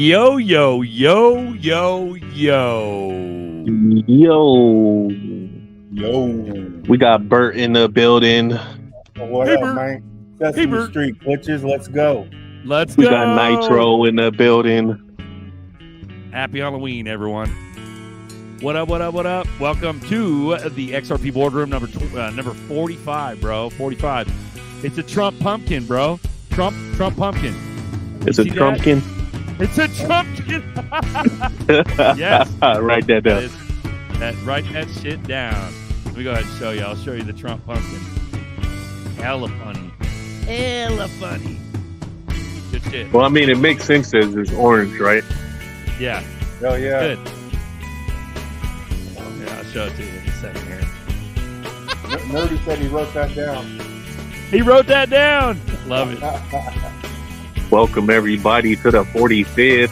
Yo, yo, yo, yo, yo. Yo. Yo. We got Bert in the building. What Hey, up, Bert. man? Sesame Bert. Street glitches. Let's go. Let's We go. got Nitro in the building. Happy Halloween, everyone. What up, what up, what up? Welcome to the XRP Boardroom number 45, bro. 45. It's a Trump pumpkin, bro. Trump pumpkin. It's a see that? Trumpkin. It's a Trumpkin. Yes. Write that down. Write that shit down. Let me go ahead and show you. I'll show you the Trump pumpkin. Hella funny. Hella funny. Good shit. Well, I mean, it makes sense as it's orange, right? Yeah. Hell yeah. Good. Yeah, I'll show it to you in a second here. Nerdy said he wrote that down. He wrote that down. Love it. Welcome, everybody, to the 45th.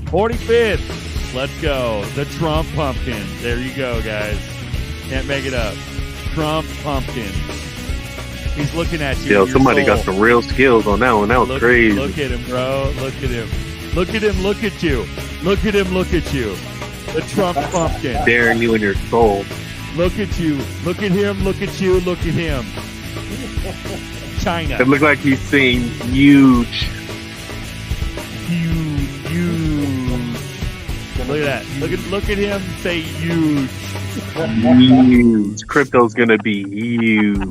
45th. Let's go. The Trump pumpkin. There you go, guys. Can't make it up. Trump pumpkin. He's looking at you. Yo, in your somebody soul. got some real skills on that one. That was crazy. Look at him, bro. Look at him. Look at him. Look at you. Look at him. Look at you. The Trump pumpkin. Daring you in your soul. Look at you. Look at him. Look at you. Look at him. China. It looked like he's saying huge. Huge. Look at that. Look at him say huge. Huge. Crypto's gonna be huge. You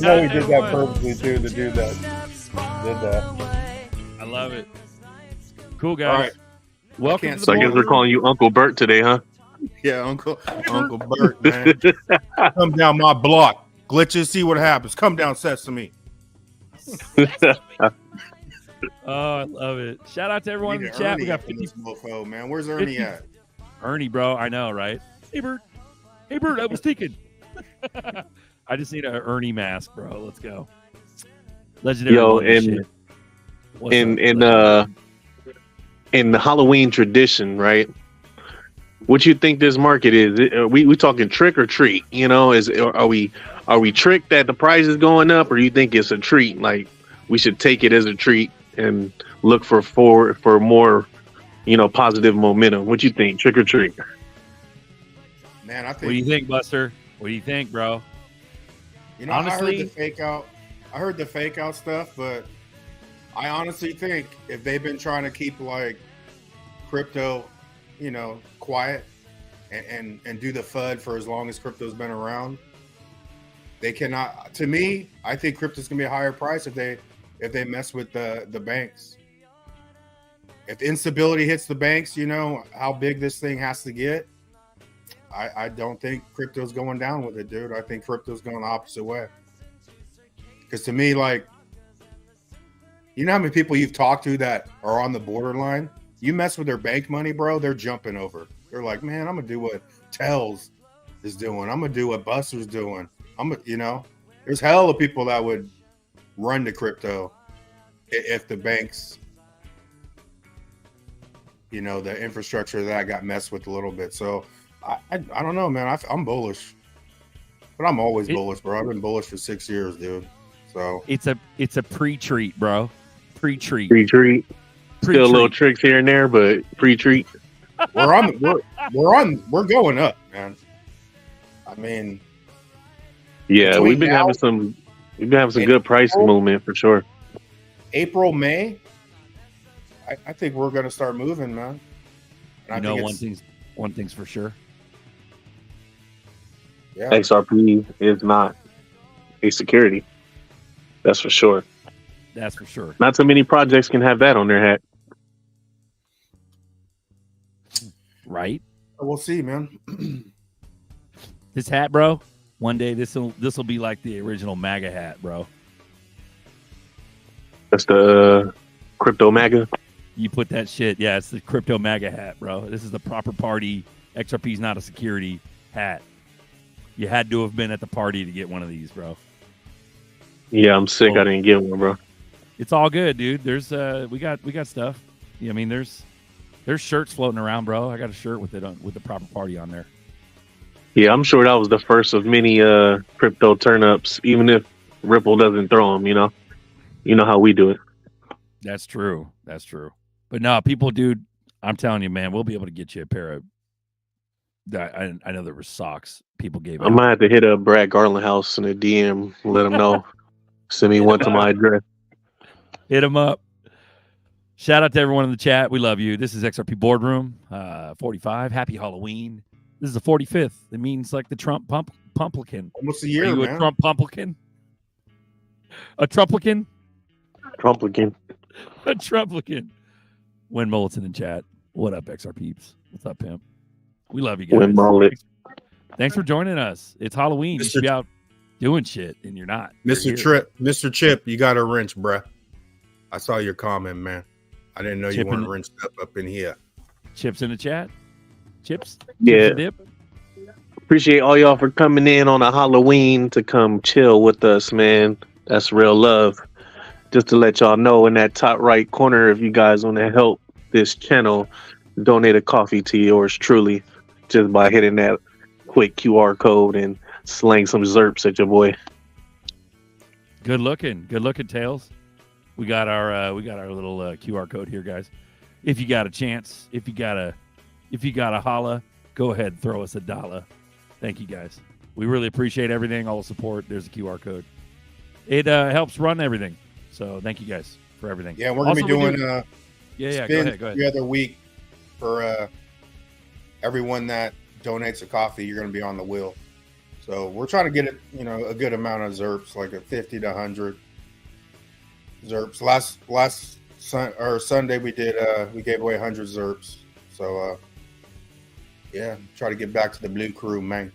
know he did that purposely too. The dude that did that. I love it. Cool, guys. All right. Welcome can't to the So I guess we're boardroom. calling you Uncle Bert today, huh? Yeah, Uncle Bert, man. Come down my block. Glitches, see what happens. Come down, Sesame. Oh, I love it. Shout out to everyone in the chat. We got 50. this mofo, man. Where's Ernie 50. at? Ernie, bro. I know, right? Hey, Bert. Hey, Bert. I was thinking. I just need an Ernie mask, bro. Let's go. Legendary. Yo, Wonder and- shit. What's in up? in the Halloween tradition, right? What you think this market is? We talking trick or treat? You know, are we tricked that the price is going up, or you think it's a treat? Like we should take it as a treat and look for more, positive momentum. What you think? Trick or treat? Man, I What do you think think, Buster? What do you think, bro? honestly, honestly- I heard the fake out stuff, but I honestly think if they've been trying to keep like crypto, quiet and do the FUD for as long as crypto's been around, they cannot. To me, I think crypto's gonna be a higher price if they mess with the banks. If the instability hits the banks, how big this thing has to get. I don't think crypto's going down with it, dude. I think crypto's going the opposite way. Because to me, like, you know how many people you've talked to that are on the borderline? You mess with their bank money, bro, they're jumping over. They're like, man, I'm gonna do what Tells is doing. I'm gonna do what Buster's doing. There's hell of people that would run to crypto if the banks, the infrastructure of that got messed with a little bit. So I don't know, man. I'm bullish, but I'm always bullish, bro. I've been bullish for 6 years, dude. So It's a pre-treat, bro. Pre-treat. Pre-treat. Still a little tricks here and there, but pre-treat. we're going up, man. I mean, Yeah, Between we've been now having some and good price April- movement for sure. April, May, I think we're going to start moving, man. And I think one thing's for sure. yeah, XRP is not a security. That's for sure. That's for sure. Not so many projects can have that on their hat. Right? we'll see, man. This hat, bro. One day this will be like the original MAGA hat, bro. That's the crypto MAGA. You put that shit. Yeah, it's the crypto MAGA hat, bro. This is the proper party. XRP's not a security hat. You had to have been at the party to get one of these, bro. Yeah, I'm sick. I didn't get one, bro. It's all good, dude. There's we got stuff. Yeah, I mean, there's shirts floating around, bro. I got a shirt with it with the proper party on there. Yeah, I'm sure that was the first of many crypto turn-ups, even if Ripple doesn't throw them, you know how we do it. That's true. That's true. But no, people, dude, I'm telling you, man, we'll be able to get you a pair of. I know there were socks people gave I out. might have to hit up Brad Garland house in a DM, let him know. Send me one to my address. Hit them up. Shout out to everyone in the chat. We love you. This is XRP Boardroom 45. Happy Halloween. This is the 45th. It means like the Trump pumpkin. Almost a Are year, you man. a Trump pumpkin? A Trumplican? Trumplican. A Trumplican. Win Mulleton in chat. What up, XR peeps? What's up, pimp? We love you guys. Win Mullet. Thanks for joining us. It's Halloween. You should be out doing shit, and you're not. Mr. Chip, you got a wrench, bruh. I saw your comment, man. I didn't know you weren't wrenched up in here. Chips in the chat. Chips. Yeah. Chips dip. Appreciate all y'all for coming in on a Halloween to come chill with us, man. That's real love. Just to let y'all know, in that top right corner, if you guys want to help this channel, donate a coffee to yours truly just by hitting that quick QR code and slang some zerps at your boy. Good looking Tails. We got our little QR code here, guys. If you got a chance, if you got a holla, go ahead and throw us $1. Thank you, guys. We really appreciate everything, all the support. There's a QR code. It helps run everything. So thank you guys for everything. Yeah, we're gonna be doing go ahead. The other week for everyone that donates a coffee, you're gonna be on the wheel. So we're trying to get it, a good amount of zerps, like a 50 to 100 zerps. Last Sunday we gave away 100 zerps. So yeah, try to get back to the blue crew, man.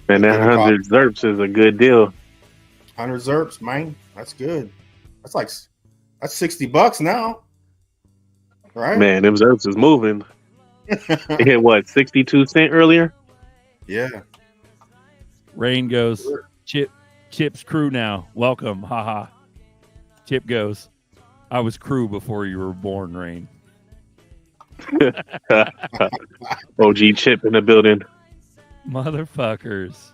And that 100 zerps is a good deal. 100 zerps, man. That's good. That's $60 now. Right? Man, them zerps is moving. It hit what, 62 cents earlier? Yeah. Rain goes. Chip's crew now. Welcome. Haha. Chip goes. I was crew before you were born, Rain. OG Chip in the building. Motherfuckers.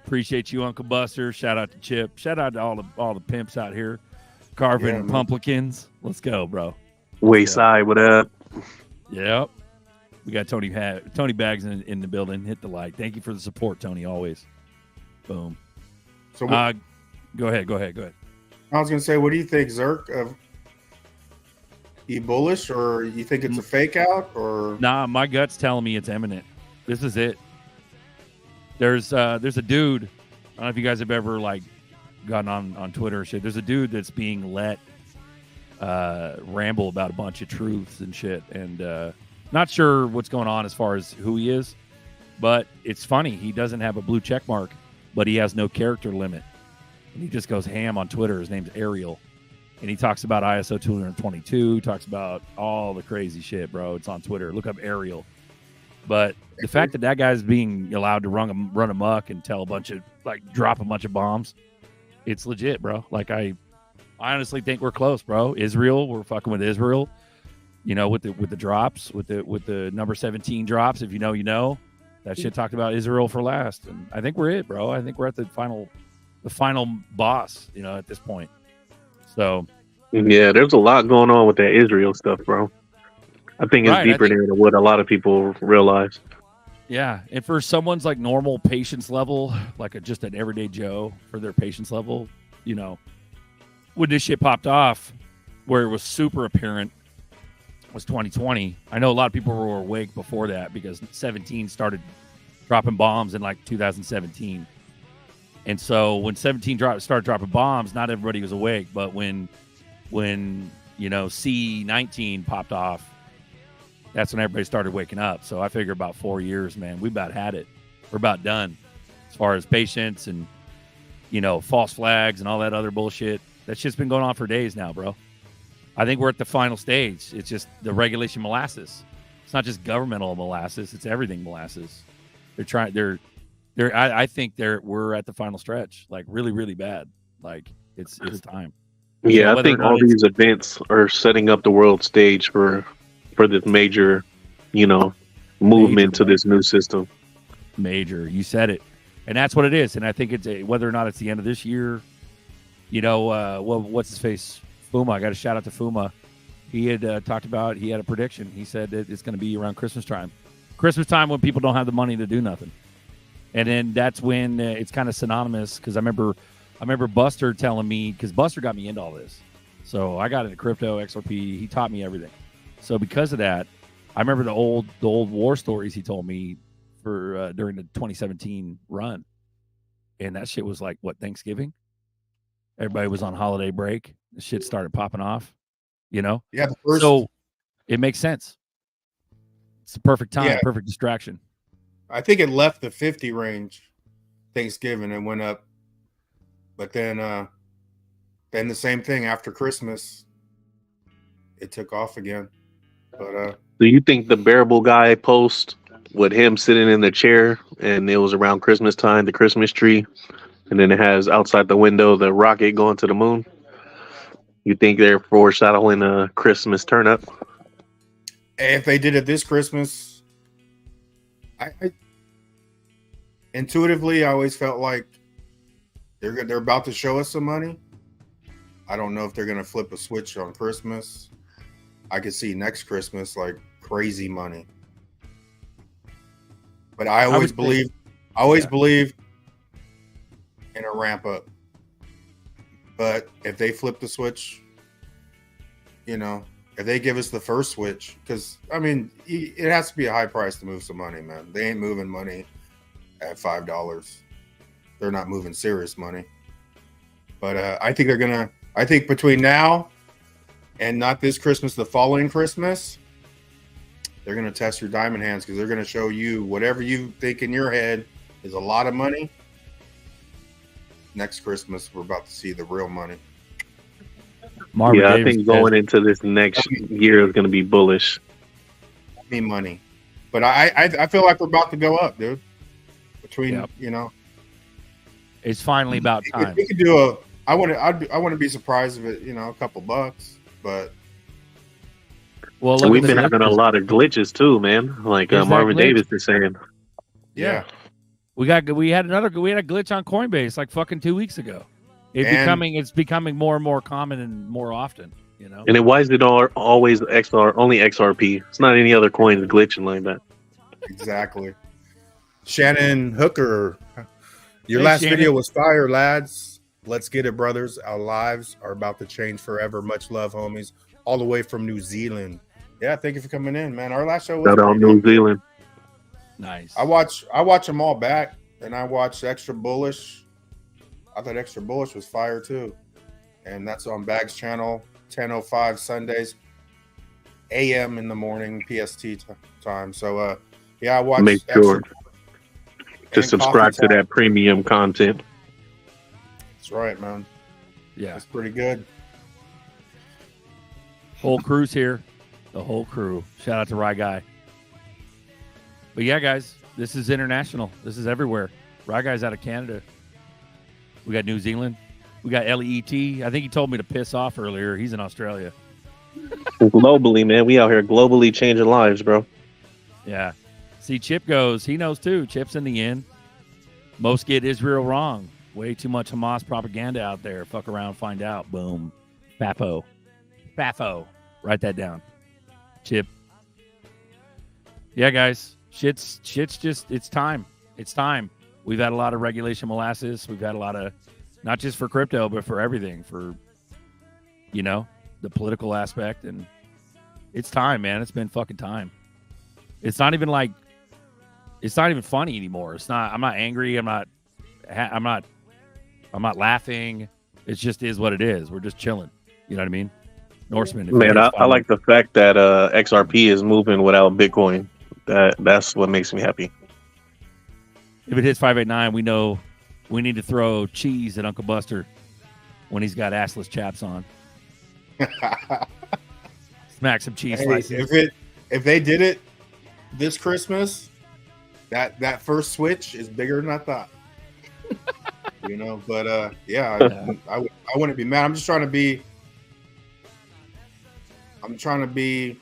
Appreciate you, Uncle Buster. Shout out to Chip. Shout out to all the pimps out here carving pumpkins. Let's go, bro. Wayside, what up? Yep. We got Tony Bags in the building. Hit the like. Thank you for the support, Tony. Always. Boom. So go ahead. I was gonna say, what do you think, Zerk? You bullish, or you think it's a fake out, or? Nah, my gut's telling me it's imminent. This is it. There's a dude. I don't know if you guys have ever gotten on Twitter or shit. There's a dude that's being let ramble about a bunch of truths and shit, and not sure what's going on as far as who he is, but it's funny. He doesn't have a blue check mark, but he has no character limit, and he just goes ham on Twitter. His name's Ariel, and he talks about ISO 222, talks about all the crazy shit, bro. It's on Twitter. Look up Ariel. But the fact that guy's being allowed to run amok and tell drop a bunch of bombs, it's legit, bro. I honestly think we're close, bro. Israel, we're fucking with Israel. With the drops, with the number 17 drops. If you know, you know. That shit talked about Israel for last, and I think we're it, bro. I think we're at the final boss. At this point. So. Yeah, there's a lot going on with that Israel stuff, bro. I think it's deeper than what a lot of people realize. Yeah, and for someone's normal patience level, just an everyday Joe, for their patience level, when this shit popped off, where it was super apparent, was 2020. I know a lot of people were awake before that because 17 started dropping bombs in 2017, and so when 17 started dropping bombs, not everybody was awake, but when C19 popped off. That's when everybody started waking up. So I figure about 4 years, man, we about had it. We're about done as far as patience and, false flags and all that other bullshit. That shit's been going on for days now, bro. I think we're at the final stage. It's just the regulation molasses. It's not just governmental molasses. It's everything molasses. I think we're at the final stretch, really, really bad. It's time. Yeah, I think all these events are setting up the world stage for this major, movement to this new system. Major, you said it, and that's what it is. And I think it's whether or not it's the end of this year. What's his face? Fuma, I got a shout out to Fuma. He had talked about, he had a prediction. He said that it's going to be around Christmas time. Christmas time when people don't have the money to do nothing. And then that's when it's kind of synonymous, because I remember Buster telling me, because Buster got me into all this. So I got into crypto, XRP. He taught me everything. So because of that, I remember the old war stories he told me for during the 2017 run. And that shit was like, what, Thanksgiving? Everybody was on holiday break. The shit started popping off, you know? Yeah. So it makes sense. It's the perfect time, Yeah. perfect distraction. I think it left the 50 range Thanksgiving and went up. But then the same thing after Christmas, it took off again. But do you think the bearable guy post with him sitting in the chair and it was around Christmas time, the Christmas tree, and then it has outside the window the rocket going to the moon? You think they're foreshadowing a Christmas turn up? if they did it this Christmas, I intuitively I always felt like they're about to show us some money. I don't know if they're gonna flip a switch on Christmas. I could see next Christmas like crazy money. But I always believe in a ramp up. But if they flip the switch, you know, if they give us the first switch, because I mean, it has to be a high price to move some money, man. They ain't moving money at $5. They're not moving serious money. But I think I think between now and not this Christmas, the following Christmas, they're gonna test your diamond hands, because they're gonna show you whatever you think in your head is a lot of money. Next Christmas, we're about to see the real money. Marvin I Davis think going into this next year is going to be bullish. Me money, but I feel like we're about to go up, dude. Between you know, it's finally about time. We could do I wouldn't be surprised if it, you know, a couple bucks, but well, we've been having a lot of glitches too, man. Like Marvin Davis is saying. Yeah. We had a glitch on Coinbase like fucking 2 weeks ago. It's becoming more and more common and more often, you know. And then why is it always only XRP? It's not any other coins glitching like that. Exactly. Shannon Hooker, your last video was fire, lads. Let's get it, brothers. Our lives are about to change forever. Much love, homies. All the way from New Zealand. Yeah, thank you for coming in, man. Our last show was New Zealand. Nice. I watch them all back, and I watched Extra Bullish. I thought Extra Bullish was fire too, and that's on Bags channel, 10:05 Sundays, a.m. in the morning PST time. So yeah, I watched. Make sure to subscribe to that premium content. That's right, man. Yeah, it's pretty good. Whole crew's here, the whole crew. Shout out to Rye Guy. But yeah, guys, this is international. This is everywhere. Rye Guy's out of Canada. We got New Zealand. We got LEET. I think he told me to piss off earlier. He's in Australia. Globally, man. We out here globally changing lives, bro. Yeah. See, Chip goes. He knows, too. Chip's in the end. Most get Israel wrong. Way too much Hamas propaganda out there. Fuck around, find out. Boom. Fafo. Write that down. Chip. Yeah, guys. Shit's just, it's time. It's time. We've had a lot of regulation molasses. We've had a lot of, not just for crypto, but for everything, for, you know, the political aspect. And it's time, man. It's been fucking time. It's not even funny anymore. I'm not angry. I'm not laughing. It just is what it is. We're just chilling. You know what I mean? Norseman. Man, I like the fact that XRP is moving without Bitcoin. That's what makes me happy. If it hits 589, we know we need to throw cheese at Uncle Buster when he's got assless chaps on. Smack some cheese slices. If they did it this Christmas, that first switch is bigger than I thought. You know, but yeah, I wouldn't be mad. I'm trying to be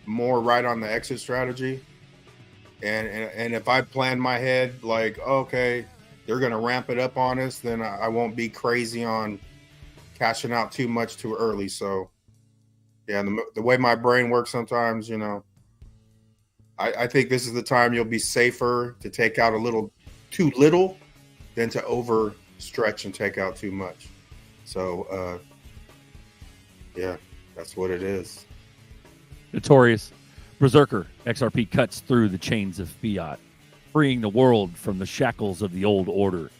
more right on the exit strategy. And if I plan my head like, okay, they're going to ramp it up on us, then I won't be crazy on cashing out too much too early. So, yeah, the way my brain works sometimes, you know, I think this is the time you'll be safer to take out a little too little than to overstretch and take out too much. So, yeah, that's what it is. Notorious Berserker XRP cuts through the chains of fiat, freeing the world from the shackles of the old order.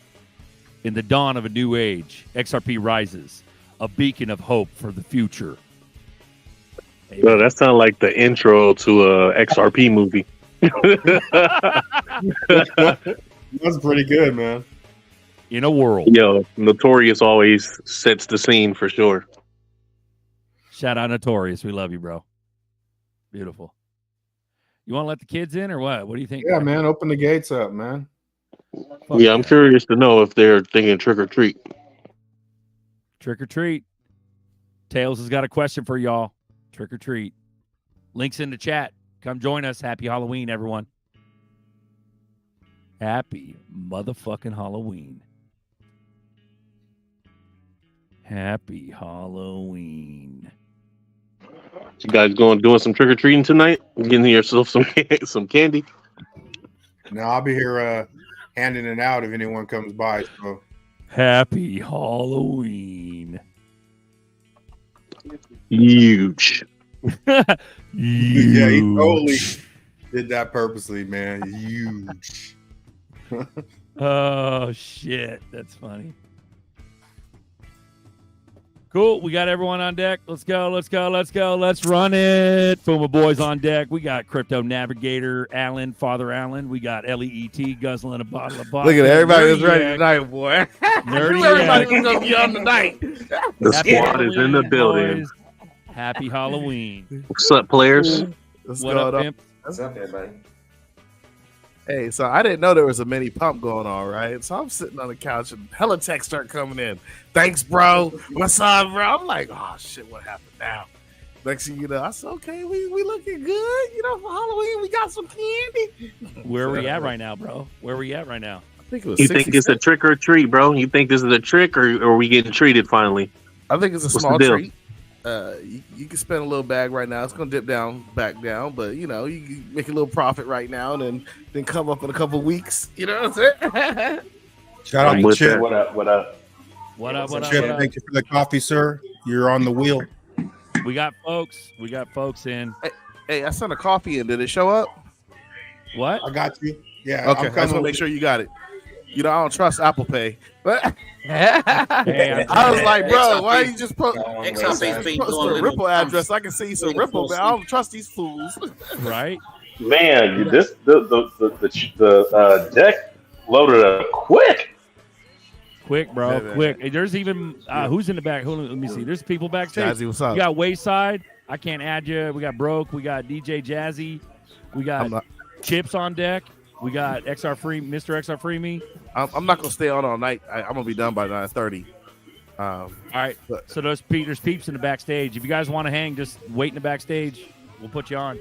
In the dawn of a new age, XRP rises, a beacon of hope for the future. Well, that sounds like the intro to a XRP movie. That's pretty good, man. In a world. Yo, Notorious always sets the scene for sure. Shout out Notorious. We love you, bro. Beautiful. You want to let the kids in or what? What do you think? Yeah, man. Open the gates up, man. Fuck Yeah, I'm curious to know if they're thinking trick or treat. Trick or treat. Tails has got a question for y'all. Trick or treat. Links in the chat. Come join us. Happy Halloween, everyone. Happy motherfucking Halloween. Happy Halloween. You guys doing some trick or treating tonight? Getting yourself some candy? No, I'll be here handing it out if anyone comes by. So Happy Halloween. Huge. yeah, he totally did that purposely, man. Huge. Oh shit, that's funny. Cool, we got everyone on deck. Let's go. Let's run it. Fuma boys on deck. We got Crypto Navigator, Alan, Father Alan. We got LEET guzzling a bottle of vodka. Look at everybody was ready tonight, boy. Nerdy Everybody's gonna be on tonight. The Happy squad is in the Halloween, building. boys. Happy Halloween. What's up, players? What's What going up, on? pimp? What's up, everybody? Hey, so I didn't know there was a mini pump going on, right? So I'm sitting on the couch and hella texts start coming in. Thanks, bro. What's up, bro? I'm like, oh shit, what happened now? Next thing you know, I said, okay, we looking good. You know, for Halloween, we got some candy. Where we at right now, bro? Where we at right now? I think it was You think it's a trick or treat, bro? You think this is a trick, or are we getting treated finally? I think it's a What's small the deal? treat. You can spend a little bag right now. It's gonna dip back down, but you know, you can make a little profit right now, and then come up in a couple weeks. You know what I'm saying? Shout out I'm to with Chip. that. What up? What up? Chip, What up? thank you for the coffee, sir. You're on the wheel. We got folks in. Hey, I sent a coffee in. Did it show up? What? I got you. Yeah. Okay, I'm I just want to coming. make sure you got it. You know, I don't trust Apple Pay, but Hey, I was like, bro, why XRP. you just put XRP the Ripple address? I can see some Ripple, but I don't trust these fools. right? Man, the deck loaded up quick. Quick, bro. Man. Quick. Hey, there's even who's in the back? Hold on, let me see. There's people backstage. Jazzy, what's up? We got Wayside. I can't add you. We got Broke. We got DJ Jazzy. We got I'm not, Chips on deck. We got XR Free, Mr. XR Free Me. I'm not gonna stay on all night. I'm gonna be done by 9:30. All right. But- So there's peeps in the backstage. If you guys want to hang, just wait in the backstage. We'll put you on.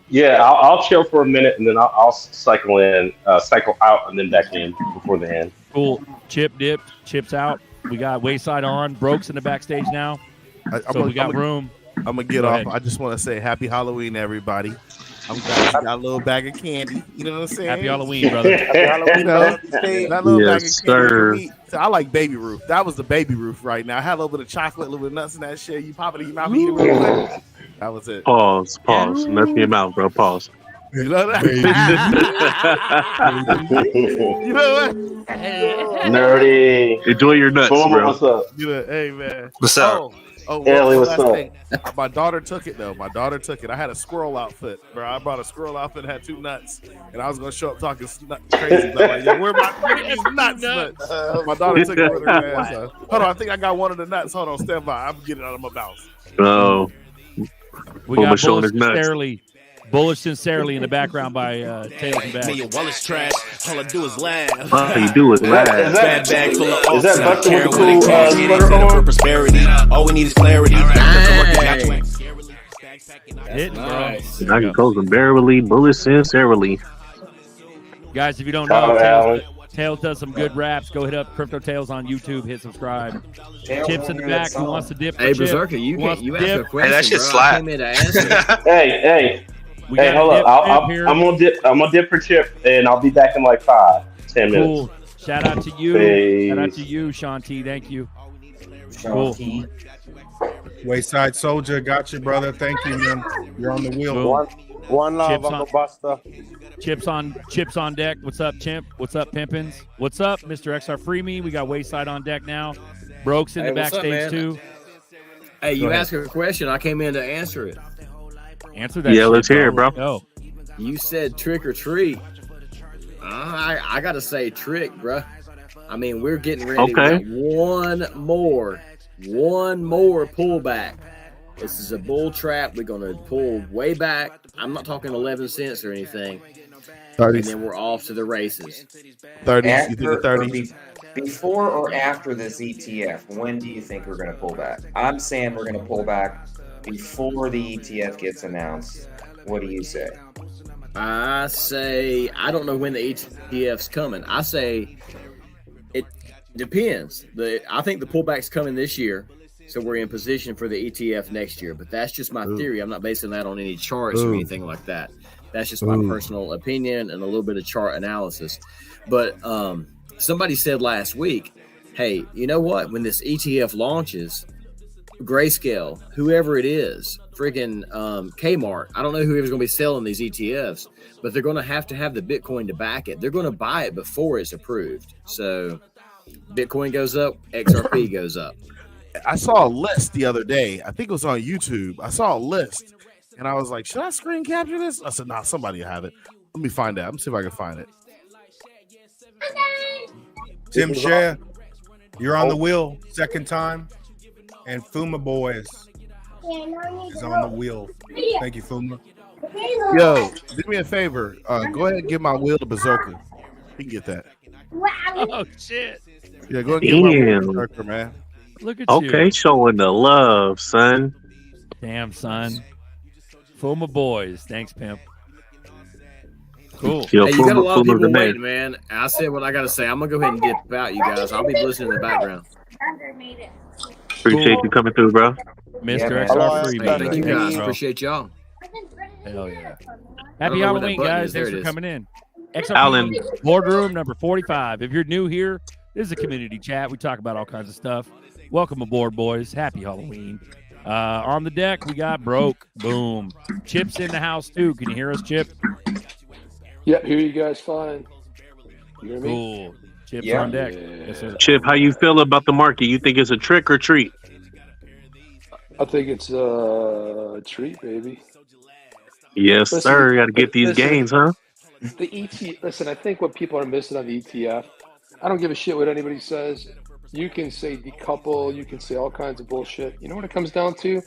Yeah, I'll chill for a minute and then I'll cycle out and then back in before the end. Cool. Chip dipped. Chips out. We got Wayside on. Broke's in the backstage now. So we got room. I'm gonna get Go off. ahead. I just want to say Happy Halloween, everybody. I'm glad you got a little bag of candy. You know what I'm saying? Happy Halloween, brother. You know, that little bag of Yes, candy for sir. me. So I like Baby Ruth. That was the Baby Ruth right now. I had a little bit of chocolate, a little bit of nuts in that shit. You pop it in your mouth, eat it real quick. That was it. Pause. Nothing in your mouth, bro. Pause. You know that? You know what? Nerdy. Enjoy your nuts, Boomer, bro. what's up? You know, hey man. What's up? Oh, Ellie, one what's last up? thing. My daughter took it though. My daughter took it. I had a squirrel outfit, bro. I brought a squirrel outfit, had 2 nuts, and I was gonna show up talking crazy. But I'm like, yo, where these nuts? But my daughter took it with her. Man, so. Hold on, I think I got one of the nuts. Hold on, stand by. I'm getting it out of my mouth. Oh, We Boomer got showing Bullish his nuts. Sincerely in the background by Taylor and Back. Me, your wallet's trash. All I do is laugh. all you do is laugh. Bad bag full of Is that offs. Buster with the Carry cool with cash, sweater set up on? for prosperity. All we need is clarity. Hit, bro. Nice. I can close them barely, bullet sincerely. Guys, if you don't Shout know, out, Alan. Tails does some good raps. Go hit up Crypto Tails on YouTube. Hit subscribe. Tails Chips in the back. Who wants to dip? Hey, for Chip? Berserker, you Who wants can't. You to asked dip? a question, that shit bro. I slap. came in to answer it. Hey, We got hold dip up. here. I'm gonna dip for Chip, and I'll be back in like 10 minutes. Cool. Shout out to you. Peace. Shout out to you, Sean T. Thank you. Cool. Wayside Soldier, got you, brother. Thank you, man. You're on the wheel. Boom. One love, Chips Uncle on- Buster. Chips on deck. What's up, Chimp? What's up, Pimpins? What's up, Mr. XR Free Me? We got Wayside on deck now. Broke's in Hey, the what's up, backstage man? too. Hey, Go you ahead. asked a question. I came in to answer it. Answer that. Yeah, shit, let's hear it, bro. Let's go. You said trick or treat. I gotta say trick, bruh. I mean, we're getting ready. Okay. We got one more pullback. This is a bull trap. We're gonna pull way back. I'm not talking 11 cents or anything. 30, And then we're off to the races. 30. You After, think or 30? before or after this ETF, when do you think we're going to pull back? I'm saying we're going to pull back before the ETF gets announced. What do you say? I say I don't know when the ETF's coming. I say it depends. I think the pullback's coming this year, so we're in position for the ETF next year. But that's just my theory. I'm not basing that on any charts or anything like that. That's just my personal opinion and a little bit of chart analysis. But somebody said last week, hey, you know what? When this ETF launches, Grayscale, whoever it is, freaking Kmart, I don't know whoever's going to be selling these ETFs, but they're going to have the Bitcoin to back it. They're going to buy it before it's approved. So Bitcoin goes up, XRP goes up. I saw a list the other day. I think it was on YouTube. I saw a list, and I was like, should I screen capture this? I said, nah, somebody have it. Let me find out. Let me see if I can find it. Tim Share, you're on the wheel, second time. And Fuma Boys is on the wheel. Thank you, Fuma. Yo, do me a favor. Go ahead and give my wheel to Berserker. He can get that. Oh shit! Yeah, go ahead and give my wheel to Damn. Berserker, man. Look at you. Okay, showing the love, son. Damn, son. Fuma Boys. Thanks, pimp. Cool. Yo, Hey, you got a lot of Fuma's the people man. waiting, man. I said what I got to say. I'm going to go ahead and get out, you guys. I'll be listening in the background. Appreciate you coming through, bro. Mr. man. XR Free Hey, Me. thank you guys. Bro. Appreciate y'all. Hell yeah. I Happy don't know where that Halloween, button guys. is. There Thanks it for is. coming in. Alan. XRP Boardroom number 45. If you're new here, this is a community chat. We talk about all kinds of stuff. Welcome aboard, boys. Happy Halloween. On the deck, we got Broke. Boom. Chip's in the house, too. Can you hear us, Chip? Yeah, hear you guys fine. You hear me? Cool. Chip's Yeah. on deck. Yeah. Yes, sir. Chip, how you feel about the market? You think it's a trick or treat? I think it's a treat, baby. Yes, Listen, sir. Got to get these listen. gains, huh? The ETF. Listen, I think what people are missing on the ETF. I don't give a shit what anybody says. You can say decouple. You can say all kinds of bullshit. You know what it comes down to?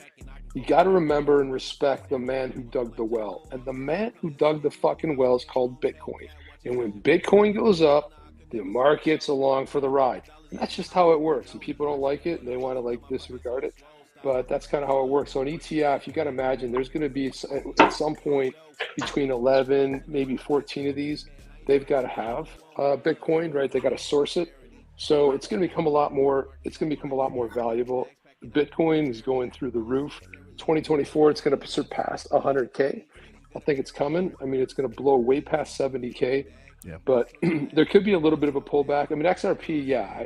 You got to remember and respect the man who dug the well. And the man who dug the fucking well is called Bitcoin. And when Bitcoin goes up, the market's along for the ride. And that's just how it works. And people don't like it and they want to like disregard it. But that's kind of how it works. So an ETF, you got to imagine there's going to be at some point between 11, maybe 14 of these, they've got to have Bitcoin, right? They got to source it. So it's going to become a lot more. It's going to become a lot more valuable. Bitcoin is going through the roof. 2024, it's going to surpass 100K. I think it's coming. I mean, it's going to blow way past 70K. Yeah. But there could be a little bit of a pullback. I mean, XRP, yeah,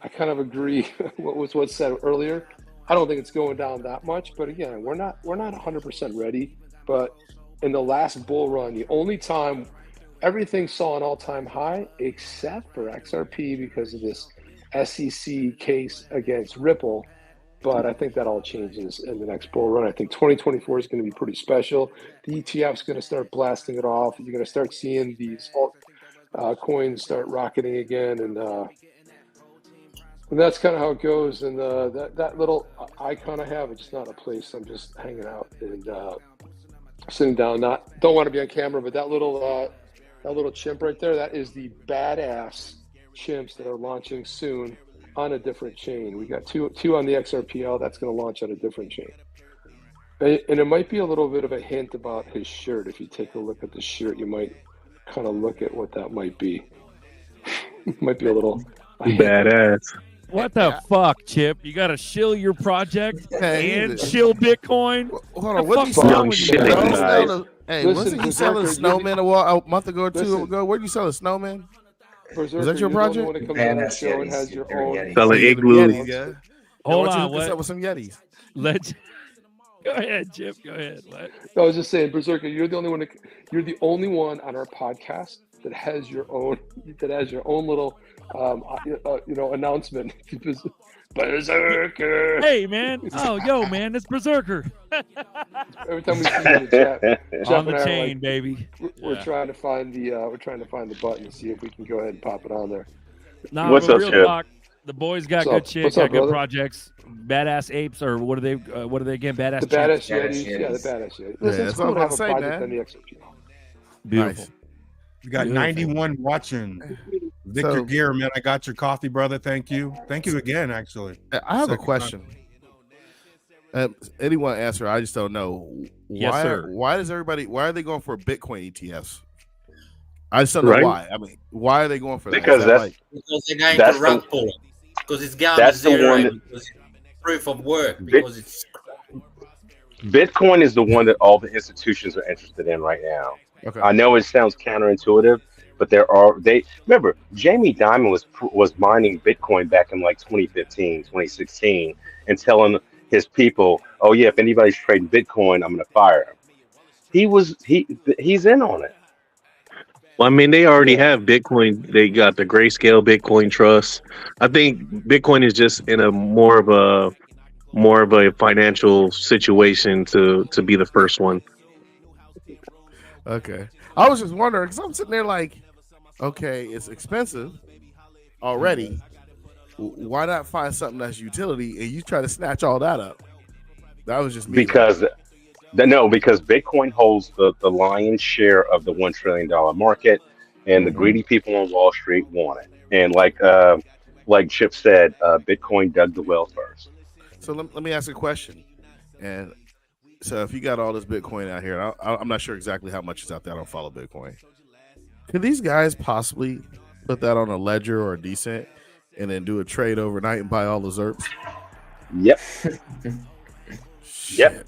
I kind of agree what was said earlier. I don't think it's going down that much. But again, we're not 100% ready. But in the last bull run, the only time everything saw an all-time high except for XRP because of this SEC case against Ripple. But I think that all changes in the next bull run. I think 2024 is going to be pretty special. The ETF is going to start blasting it off. You're going to start seeing these coins start rocketing again. And that's kind of how it goes. And that little icon I have, it's not a place. I'm just hanging out and sitting down. Don't want to be on camera, but that little chimp right there, that is the badass chimps that are launching soon on a different chain. We got two on the XRPL that's going to launch on a different chain. And it might be a little bit of a hint about his shirt. If you take a look at the shirt, you might kind of look at what that might be. Might be a little Badass. What the fuck, Chip? You got to shill your project Hey, and shill Bitcoin? Hold on, The what you fuck selling? Young shit, guys. Hey, Listen, wasn't you selling Berserker, snowman a month ago or two Listen. ago? Where did you sell a snowman? Berserker, Was that your you're the only project? one that comes on the Badass show and Yetis. has your They're own. Yetis. Selling Hey, them igloos. Yetis, yeah. Hold Why don't you on. hook us up What? with some Yetis? Let's go ahead, Chip. Go ahead. What? I was just saying, Berserker, you're the only one. You're the only one on our podcast that has your own little, announcement. Berserker. Hey, man. Oh, yo, man. It's Berserker. Every time we see you in the chat, Jeff On the and I are chain, like, baby. we're Yeah. trying to find the button to see if we can go ahead and pop it on there. Nah, What's but up, real Chip? talk. The boys got What's good up? shit, What's got up, good brother? projects. Badass apes, or what are they? What are they again? Badass. The Chips? badass Badass Yetis. Yeah, the Yetis. badass Yetis. Yeah, Listen, that's it's what cool I'm to have about a to say, project man. on the XRP. Beautiful. Nice. You got Beautiful. 91 watching. Victor So- Gear, man, I got your coffee, brother. Thank you. Thank you again, actually. I have a Second question. Anyone answer? I just don't know. Yes, Why? sir. Why does everybody? Why are they going for Bitcoin ETFs? I just don't know Right. why. I mean, why are they going for that? Because Is that that's Because they're going That's to the- rug pull it. Because it's going that's to the zero. one that- Because it's proof of work. Because it's Bitcoin is the one that all the institutions are interested in right now. okay? I know it sounds counterintuitive, but they remember Jamie Dimon was mining Bitcoin back in like 2015, 2016, and telling his people, "Oh yeah, if anybody's trading Bitcoin, I'm going to fire him." He's in on it. Well, I mean, they already have Bitcoin. They got the Grayscale Bitcoin Trust. I think Bitcoin is just in a more of a financial situation to be the first one. Okay. I was just wondering because I'm sitting there like, okay, it's expensive already. Why not find something that's utility and you try to snatch all that up? That was just me. Because Bitcoin holds the lion's share of the $1 trillion market, and the greedy people on Wall Street want it. And like Chip said, Bitcoin dug the well first. So let me ask a question. And so if you got all this Bitcoin out here, and I'm not sure exactly how much is out there. I don't follow Bitcoin. Could these guys possibly put that on a ledger or a decent and then do a trade overnight and buy all the ZERPs? Yep. Shit.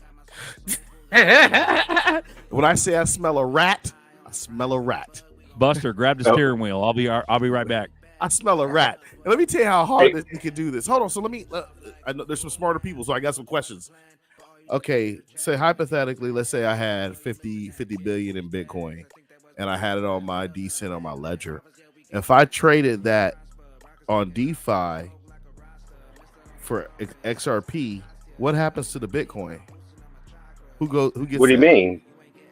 When I say I smell a rat, I smell a rat. Buster, grab the steering wheel. I'll be right back. I smell a rat. And let me tell you how hard we can do this. Hold on. So let me. I know there's some smarter people, so I got some questions. Okay, say hypothetically, let's say I had 50 billion in Bitcoin, and I had it on my decent on my ledger. If I traded that on DeFi for XRP, what happens to the Bitcoin? Who gets? What do you that? mean?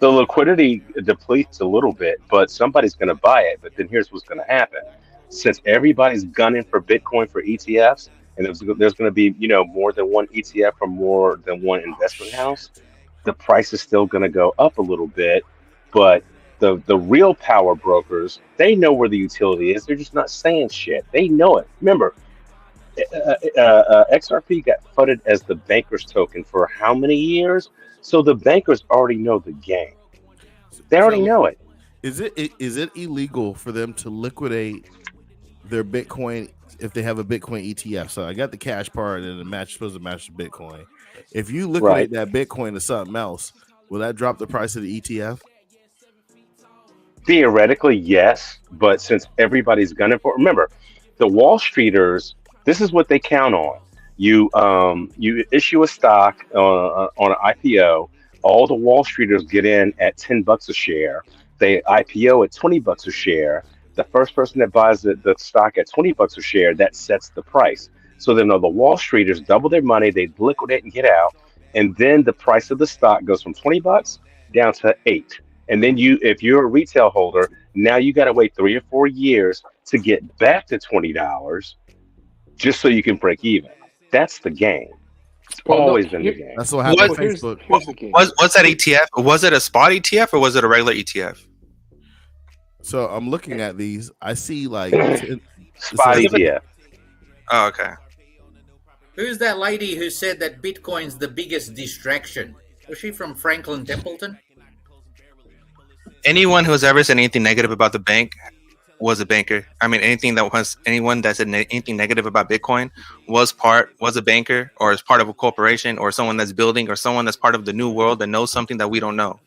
The liquidity depletes a little bit, but somebody's going to buy it. But then here's what's going to happen: since everybody's gunning for Bitcoin for ETFs, and there's going to be more than one ETF from more than one investment house, the price is still going to go up a little bit. But the real power brokers, they know where the utility is. They're just not saying shit. They know it. Remember, XRP got funded as the banker's token for how many years? So the bankers already know the game. They already know it. Is it illegal for them to liquidate their Bitcoin if they have a Bitcoin ETF? So I got the cash part and the supposed to match the Bitcoin. If you liquidate that Bitcoin to something else, will that drop the price of the ETF? Theoretically, yes, but since everybody's gunning for, remember, the Wall Streeters, this is what they count on. You issue a stock on an IPO. All the Wall Streeters get in at $10 a share. They IPO at $20 a share. The first person that buys the stock at $20 a share, that sets the price. So then the Wall Streeters double their money, they liquidate and get out, and then the price of the stock goes from $20 down to $8. And then if you're a retail holder, now you got to wait 3 or 4 years to get back to $20 just so you can break even. That's the game. It's always been the game. That's what happened with Facebook. Here's the game. What's that ETF? Was it a spot ETF or was it a regular ETF? So I'm looking at these. I see like spot ETF. Oh, okay. Who's that lady who said that Bitcoin's the biggest distraction? Was she from Franklin Templeton? Anyone who has ever said anything negative about the bank was a banker. I mean, anyone that said anything negative about Bitcoin was a banker, or is part of a corporation, or someone that's building, or someone that's part of the new world that knows something that we don't know.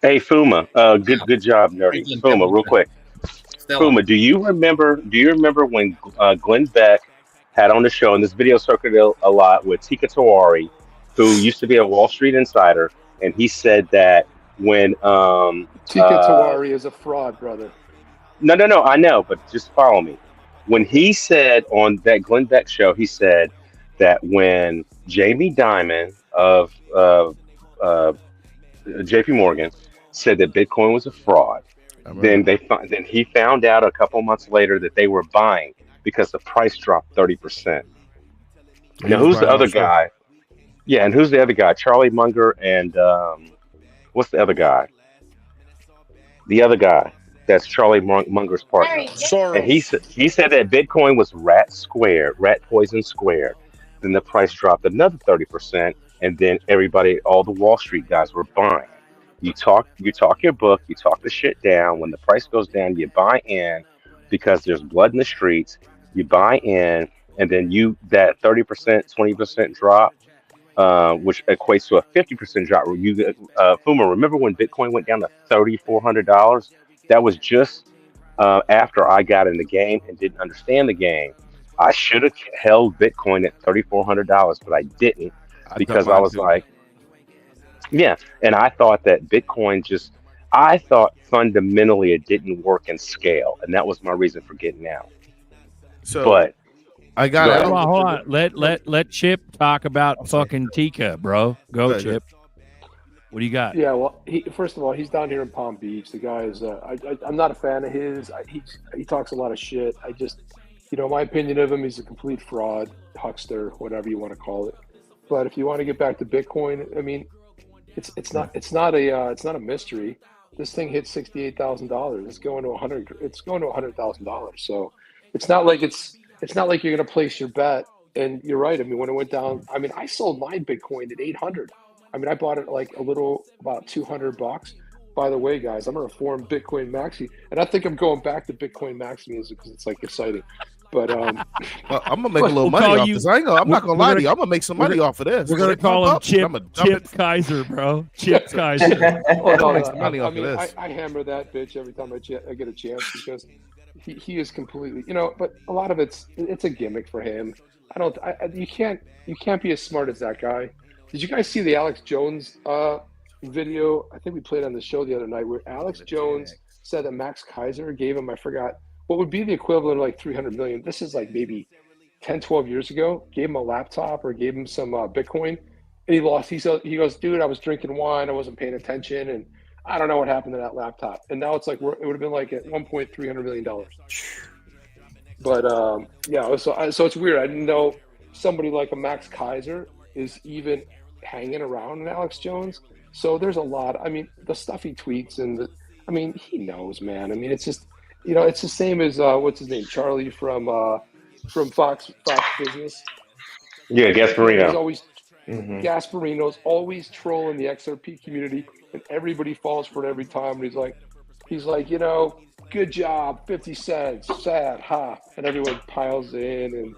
Hey, Fuma, good job, nerdy. Franklin Fuma, real Templeton. quick. Stella. Fuma, do you remember when Glenn Beck had on the show, and this video circulated a lot, with Tika Tawari, who used to be a Wall Street insider, and he said that when Tika Tawari is a fraud, brother. no, I know, but just follow me. When he said on that Glenn Beck show, he said that when Jamie Dimon of J.P. Morgan said that Bitcoin was a fraud, then he found out a couple months later that they were buying because the price dropped 30%. Now, who's the other guy? Yeah, and who's the other guy? Charlie Munger and what's the other guy? The other guy that's Charlie Munger's partner. And he said that Bitcoin was rat poison squared. Then the price dropped another 30%, and then all the Wall Street guys were buying. You talk your book, you talk the shit down. When the price goes down, you buy in because there's blood in the streets. You buy in, and then that 30%, 20% drop, which equates to a 50% drop. Fuma, remember when Bitcoin went down to $3,400? That was just after I got in the game and didn't understand the game. I should have held Bitcoin at $3,400, but I didn't because I was like, yeah. And I thought that Bitcoin I thought fundamentally it didn't work in scale, and that was my reason for getting out. But I got it. Hold on. Let Chip talk about fucking Tika, bro. Go, Chip. What do you got? Yeah, well, first of all, he's down here in Palm Beach. The guy is, I'm not a fan of his. He talks a lot of shit. My opinion of him, he's a complete fraud, huckster, whatever you want to call it. But if you want to get back to Bitcoin, I mean, it's not a mystery. This thing hit $68,000. It's going to $100,000. So it's not like you're going to place your bet. And you're right. I mean, when it went down, I mean, I sold my Bitcoin at 800. I mean, I bought it like about $200. By the way, guys, I'm going to form Bitcoin Maxi, and I think I'm going back to Bitcoin Maxi music because it's like exciting. But I'm gonna make a little money off this. I'm not gonna lie to you. I'm gonna make some money off of this. We're gonna call him Chip Kaiser, bro. Chip Kaiser. Money off of this. I hammer that bitch every time I get a chance because he is completely, But a lot of it's a gimmick for him. You can't be as smart as that guy. Did you guys see the Alex Jones video? I think we played on the show the other night where Alex Jones said that Max Kaiser gave him, I forgot, what would be the equivalent of like 300 million. This is like maybe 10, 12 years ago. Gave him a laptop or gave him some Bitcoin, and he lost. He goes, dude, I was drinking wine. I wasn't paying attention, and I don't know what happened to that laptop. And now it's like it would have been like at $1.3 million. But so it's weird. I didn't know somebody like a Max Kaiser is even hanging around in Alex Jones. So there's a lot. I mean, the stuff he tweets he knows, man. I mean, it's just, it's the same as what's his name, Charlie from Fox Business. Yeah, Gasparino. He's always Gasparino's always trolling the XRP community, and everybody falls for it every time. And he's like, good job, 50 cents, sad, ha, and everyone piles in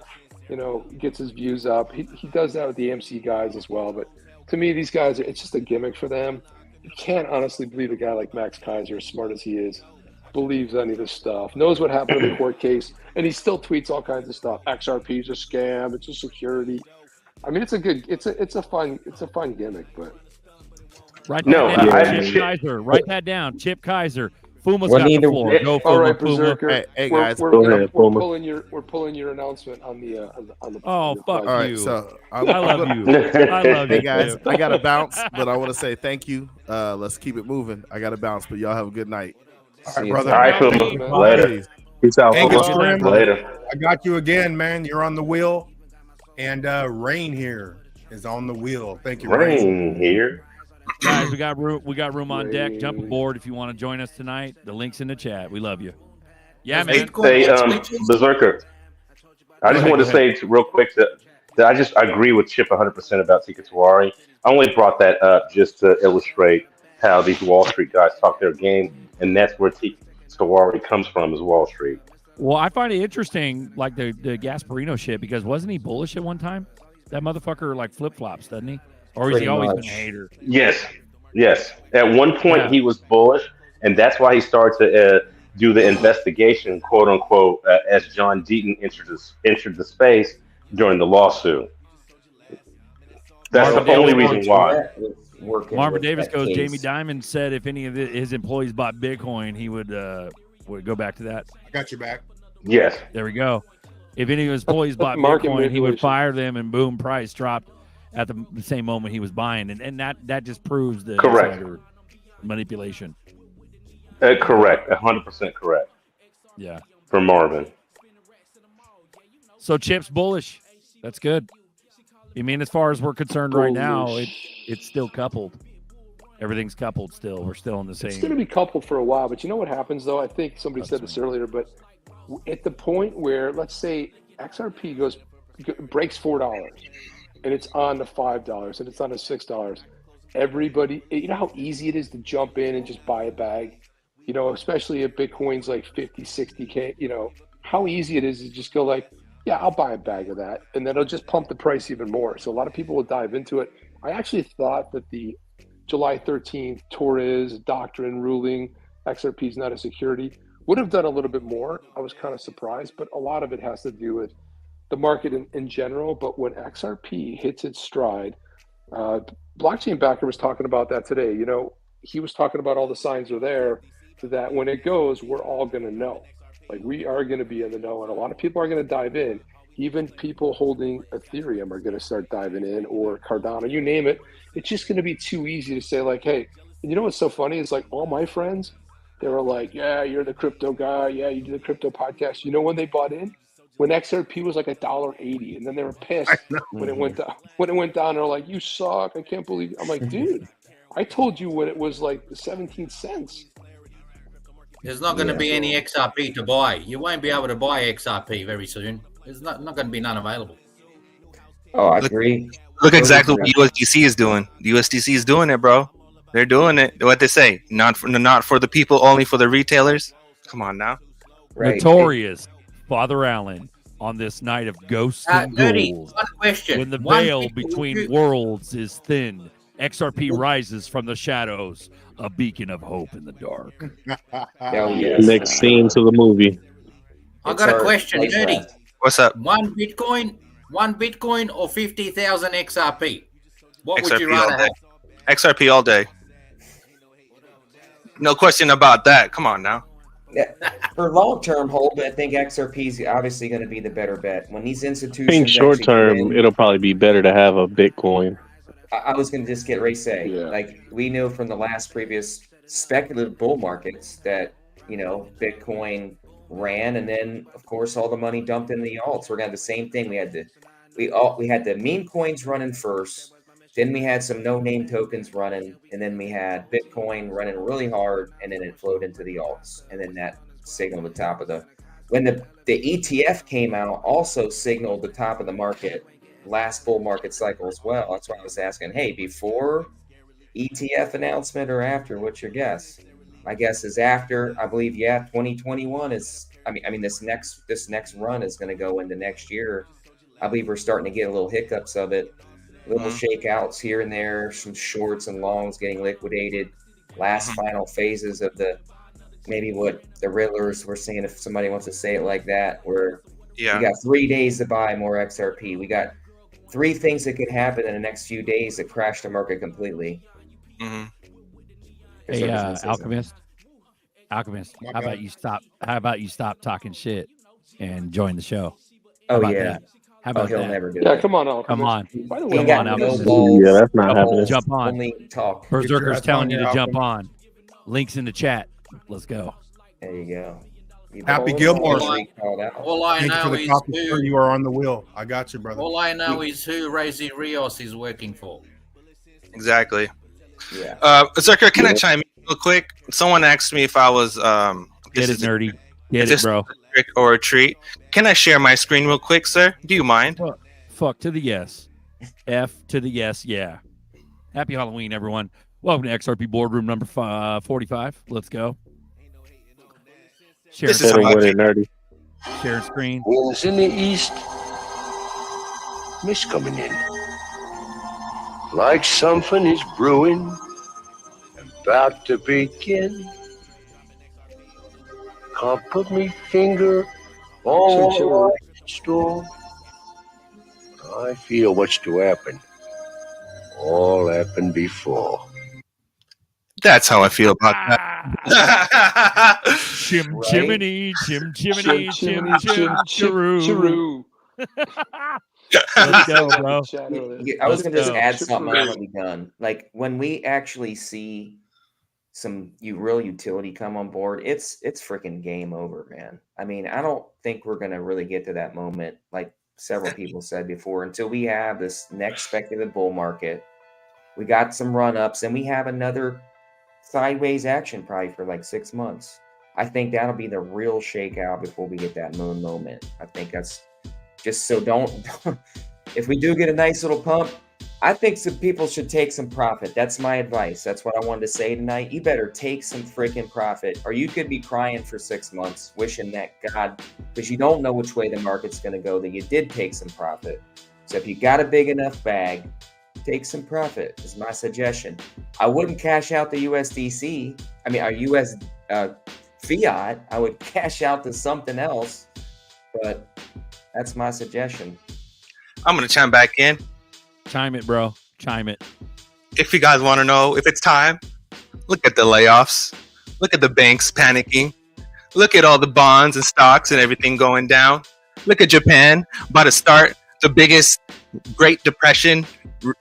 and gets his views up. He does that with the AMC guys as well. But to me, these guys, it's just a gimmick for them. You can't honestly believe a guy like Max Kaiser, as smart as he is, believes any of this stuff, knows what happened in the court case, and he still tweets all kinds of stuff. XRP is a scam. It's a security. I mean, it's a fun gimmick, but write that down. Chip Kaiser. Fuma's got the floor. Go, Fuma. All right, Berserker. Hey guys, we're pulling your announcement on the. Oh, fuck all right, you! So I love you. I love you, hey guys. I gotta bounce, but I want to say thank you. Let's keep it moving. I gotta bounce, but y'all have a good night. All right, brother. All right, Fuma. Later. Peace out. Later. I got you again, man. You're on the wheel, and Rain here is on the wheel. Thank you, Rain here. Guys, we got room on deck. Jump aboard if you want to join us tonight. The link's in the chat. We love you. Yeah, man. Hey, Berserker. I just wanted to say real quick that I agree with Chip 100% about Tika Tawari. I only brought that up just to illustrate how these Wall Street guys talk their game, and that's where Tawari comes from is Wall Street. Well, I find it interesting, like the Gasparino shit, because wasn't he bullish at one time? That motherfucker like flip flops, doesn't he? Or has Pretty he always much. been a hater? Yes. At one point, Yeah. he was bullish, and that's why he started to do the investigation, quote unquote, as John Deaton entered the space during the lawsuit. That's Marvin the only Davis reason why. Marvin Davis that goes. case. Jamie Dimon said if any of his employees bought Bitcoin, he would go back to that. I got your back. Yes. There we go. If any of his employees bought Market Bitcoin, he would manipulation. fire them, and boom, price dropped at the same moment he was buying, and that just proves the Correct. insider manipulation. Correct. 100% correct Yeah. for Marvin. So Chip's bullish. That's good. I mean, as far as we're concerned right now, it's still coupled. Everything's coupled still. We're still in the same. It's going to be coupled for a while, but you know what happens though? I think somebody said this earlier, but at the point where, let's say, XRP breaks $4 and it's on to $5 and it's on to $6, everybody, you know how easy it is to jump in and just buy a bag, you know, especially if Bitcoin's like 50, 60K, you know, how easy it is to just go like, yeah, I'll buy a bag of that, and then it'll just pump the price even more. So a lot of people will dive into it. I actually thought that the July 13th Torres doctrine ruling XRP is not a security would have done a little bit more. I was kind of surprised, but a lot of it has to do with the market in general. But when XRP hits its stride, Blockchain Backer was talking about that today. You know, he was talking about all the signs are there that when it goes, we're all going to know. Like, we are going to be in the know, and a lot of people are going to dive in. Even people holding Ethereum are going to start diving in, or Cardano, you name it. It's just going to be too easy to say, like, hey, and you know what's so funny is, like, all my friends, they were like, yeah, you're the crypto guy. Yeah, you do the crypto podcast. You know when they bought in? When XRP was like $1.80, and then they were pissed when it went down. When it went down, they're like, you suck. I can't believe it. I'm like, dude, I told you when it was like 17 cents. There's not going to be any XRP to buy. You won't be able to buy XRP very soon. There's not going to be none available. Oh, I agree. Look exactly what USDC is doing. The USDC is doing it, bro. They're doing it. What they say? Not for the people, only for the retailers. Come on now. Right. Notorious Father Allen on this night of ghosts and Nerdy, ghouls. one question. When the One veil thing between you- worlds is thin, XRP rises from the shadows, a beacon of hope in the dark. Hell yes. Next scene to the movie. I It's got a our question, place Nerdy. left. What's up? One Bitcoin or 50,000 XRP? What would you XRP all rather day. have? XRP all day. No question about that. Come on now. Yeah. For long-term hold, I think XRP is obviously going to be the better bet. When these I institutions think short actually get term, in, it'll probably be better to have a Bitcoin. I was going to just get Ray say, Yeah. like, we knew from the last previous speculative bull markets that, you know, Bitcoin ran, and then of course all the money dumped in the alts. We're gonna have the same thing. We had the meme coins running first, then we had some no-name tokens running, and then we had Bitcoin running really hard, and then it flowed into the alts, and then that signaled the top of the. When the ETF came out, also signaled the top of the market last bull market cycle as well. That's why I was asking, hey, before ETF announcement or after? What's your guess? My guess is after. I believe 2021 is. I mean this next run is going to go into next year. I believe we're starting to get a little hiccups of it, little shakeouts here and there, some shorts and longs getting liquidated. Last final phases of the maybe what the Riddlers were saying, if somebody wants to say it like that, where we got 3 days to buy more XRP. We got 3 things that could happen in the next few days that crash the market completely. Mm-hmm. Hey, Alchemist. How about you stop talking shit and join the show? How Oh about yeah. that? How about he'll that? never do Yeah, that. come on, Alchemist. Come on. By the He way, got on, no Alchemist. balls. Yeah, that's not happening. Jump on. Only talk. Berserker's ass telling on you to here, jump Alchemist. on. Links in the chat. Let's go. There you go. Happy Gilmore. Called out. All I Thank you for know the is copy, sir. who. You are on the wheel. I got you, brother. All I know is who Rosie Rios is working for. Exactly. Yeah. Zerker, can I chime in real quick? Someone asked me if I was Get it, nerdy. Get is it, this bro. a trick or a treat. Can I share my screen real quick, sir? Do you mind? Fuck to the yes. F to the yes, yeah. Happy Halloween, everyone. Welcome to XRP Boardroom number 45. Let's go. Sharing, This is Hit him how I with feel. it, nerdy. sharing screen. Winds in the east, mist coming in. Like something is brewing, about to begin. Can't put me finger on what lies in store. I feel what's to happen. All happened before. That's how I feel about that. Chim Right? chimney, chim chimney, chim chim Chiroo. chiroo. Let's go, bro. I was Let's gonna just go. add something, and I'll be done. Like when we actually see some real utility come on board, it's freaking game over, man. I mean, I don't think we're gonna really get to that moment, like several people said before, until we have this next speculative bull market. We got some run ups, and we have another sideways action probably for like 6 months. I think that'll be the real shakeout before we get that moon moment. I think that's just so don't if we do get a nice little pump, I think some people should take some profit. That's my advice. That's what I wanted to say tonight. You better take some freaking profit, or you could be crying for 6 months, wishing that God, because you don't know which way the market's going to go, that you did take some profit. So if you got a big enough bag, take some profit is my suggestion. I wouldn't cash out the USDC. I mean, our US fiat. I would cash out to something else, but that's my suggestion. I'm gonna chime back in. Chime it, bro. Chime it. If you guys want to know if it's time, look at the layoffs. Look at the banks panicking. Look at all the bonds and stocks and everything going down. Look at Japan about to start the biggest Great Depression,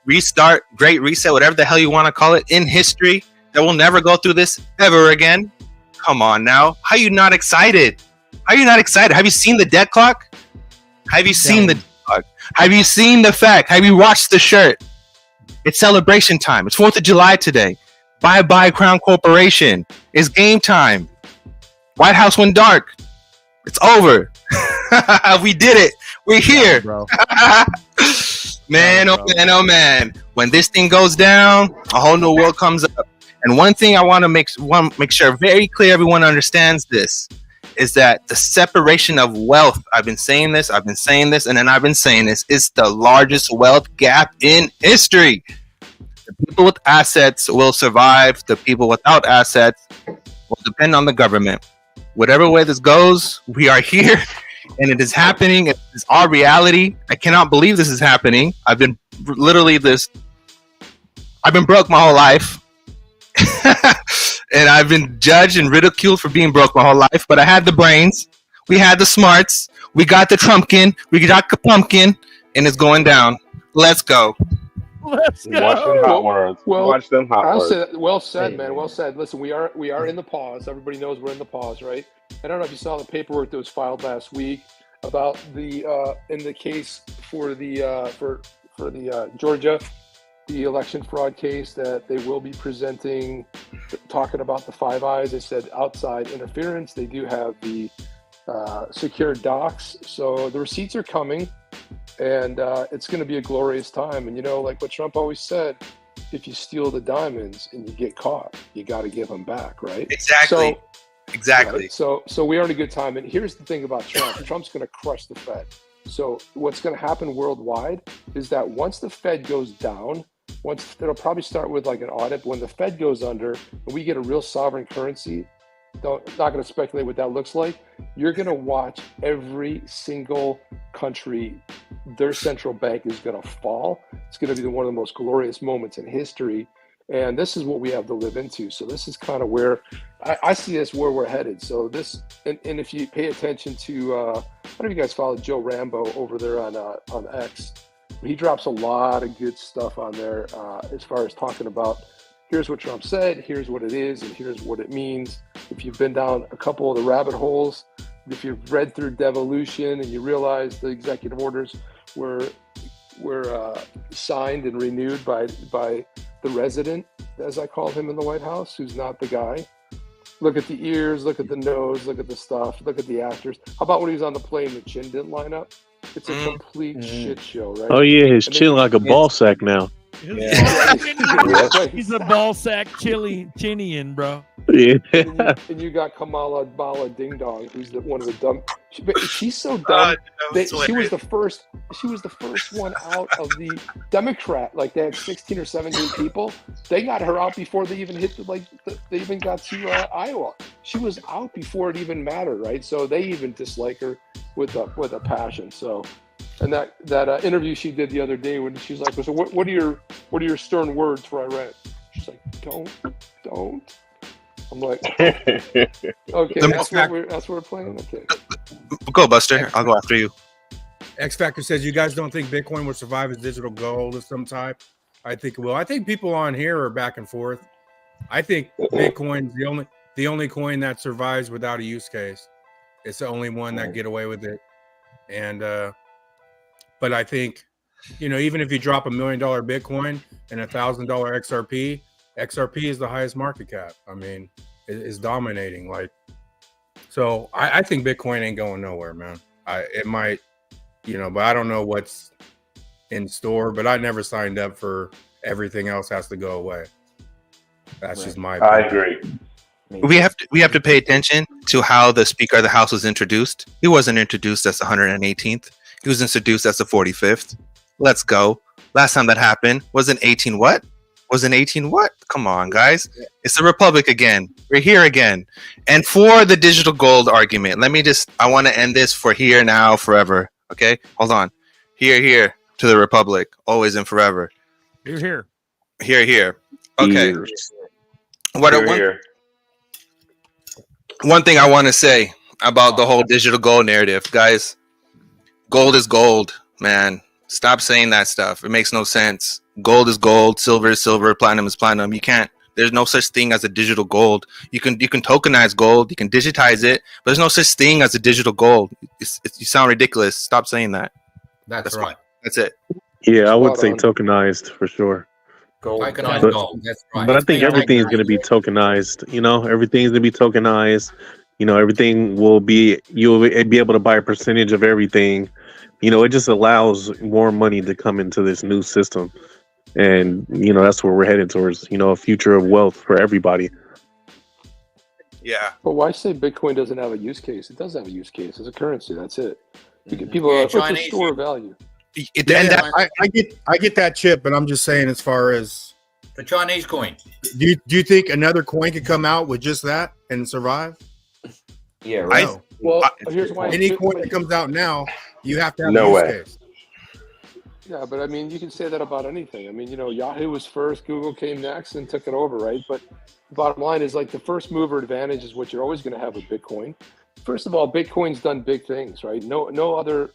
restart, Great Reset, whatever the hell you want to call it, in history. That will never go through this ever again. Come on now. How are you not excited? How are you not excited? Have you seen the debt clock? Have you seen the debt clock? Have you seen the fact? Have you watched the shirt? It's celebration time. It's 4th of July today. Bye-bye Crown Corporation. It's game time. White House went dark. It's over. We did it. We're here. Bro. Man, oh man, oh man. When this thing goes down, a whole new world comes up. And one thing I want to make sure very clear everyone understands this is that the separation of wealth, I've been saying this, and then I've been saying this, is the largest wealth gap in history. The people with assets will survive. The people without assets will depend on the government. Whatever way this goes, we are here, and it is happening. It is our reality. I cannot believe this is happening. I've been broke my whole life. And I've been judged and ridiculed for being broke my whole life, but I had the brains, we had the smarts, we got the Trumpkin, we got the pumpkin, and it's going down. Let's go. Let's go. Watch them hot words. Watch them hot I'll words. say that. Well said, man. Well said. Listen, we are in the pause. Everybody knows we're in the pause, right? I don't know if you saw the paperwork that was filed last week about the in the case for the Georgia, the election fraud case, that they will be presenting, talking about the Five Eyes. They said outside interference. They do have the secured docs, so the receipts are coming, and it's going to be a glorious time. And like what Trump always said, if you steal the diamonds and you get caught, you got to give them back, right? Exactly. Exactly. Right? So we are in a good time. And here's the thing about Trump. Trump's going to crush the Fed. So what's going to happen worldwide is that once the Fed goes down, it'll probably start with like an audit. When the Fed goes under and we get a real sovereign currency, not going to speculate what that looks like. You're going to watch every single country, their central bank is going to fall. It's going to be one of the most glorious moments in history. And this is what we have to live into. So this is kind of where I see this, where we're headed. So this, and if you pay attention to, I don't know if you guys follow Joe Rambo over there on X. He drops a lot of good stuff on there as far as talking about, here's what Trump said, here's what it is, and here's what it means. If you've been down a couple of the rabbit holes, if you've read through devolution and you realize the executive orders were signed and renewed by the resident, as I call him in the White House, who's not the guy. Look at the ears, look at the nose, look at the stuff, look at the actors. How about when he was on the plane, the chin didn't line up? It's a complete shit show, right? Oh yeah, his chin like a ball sack now. He's a ball sack chinian, bro. Yeah. And you got Kamala Bala Ding Dong, who's one of the dumb. She's so dumb that she was the first. She was the first one out of the Democrat. Like they had 16 or 17 people. They got her out before they even hit they even got to Iowa. She was out before it even mattered, right? So they even dislike her with a passion. So, and that interview she did the other day when she's like, "So what are your stern words for Iran?" She's like, "Don't." I'm like, okay, that's what we're playing. Okay, Go, Buster. I'll go after you. X Factor says you guys don't think Bitcoin will survive as digital gold of some type. I think it will. I think people on here are back and forth. I think Bitcoin's the only coin that survives without a use case. It's the only one that get away with it. And but I think, even if you drop $1 million Bitcoin and $1,000 XRP is the highest market cap. I mean, it's dominating. So I think Bitcoin ain't going nowhere, man. It might, but I don't know what's in store. But I never signed up for everything else has to go away. That's just my opinion. I agree. We have to pay attention to how the Speaker of the House was introduced. He wasn't introduced as the 118th. He was introduced as the 45th. Let's go. Last time that happened was in 18 what? Was in 18 what? Come on, guys. It's the Republic again. We're here again. And for the digital gold argument, I want to end this for here, now, forever. Okay? Hold on. Here to the Republic. Always and forever. Here. Here. Okay. Here. One thing I want to say about the whole digital gold narrative, guys. Gold is gold, man. Stop saying that stuff. It makes no sense. Gold is gold, silver is silver, platinum is platinum. There's no such thing as a digital gold. You can tokenize gold, you can digitize it, but there's no such thing as a digital gold. You sound ridiculous. Stop saying that. That's right. That's it. Yeah, I would say tokenized for sure. Tokenized gold. That's right. But I think everything's going to be tokenized. Everything's going to be tokenized. Everything will be. You'll be able to buy a percentage of everything. It just allows more money to come into this new system. And, that's where we're headed towards, a future of wealth for everybody. Yeah. But why say Bitcoin doesn't have a use case? It does have a use case. It's a currency. That's it. People are a store of value. I get that, Chip, but I'm just saying as far as the Chinese coin. Do you think another coin could come out with just that and survive? Yeah, right. Here's why. Any coin that comes out now, you have to have no a use way. case. Yeah, but I mean, you can say that about anything. I mean, Yahoo was first, Google came next and took it over, right? But the bottom line is the first mover advantage is what you're always going to have with Bitcoin. First of all, Bitcoin's done big things, right? No other.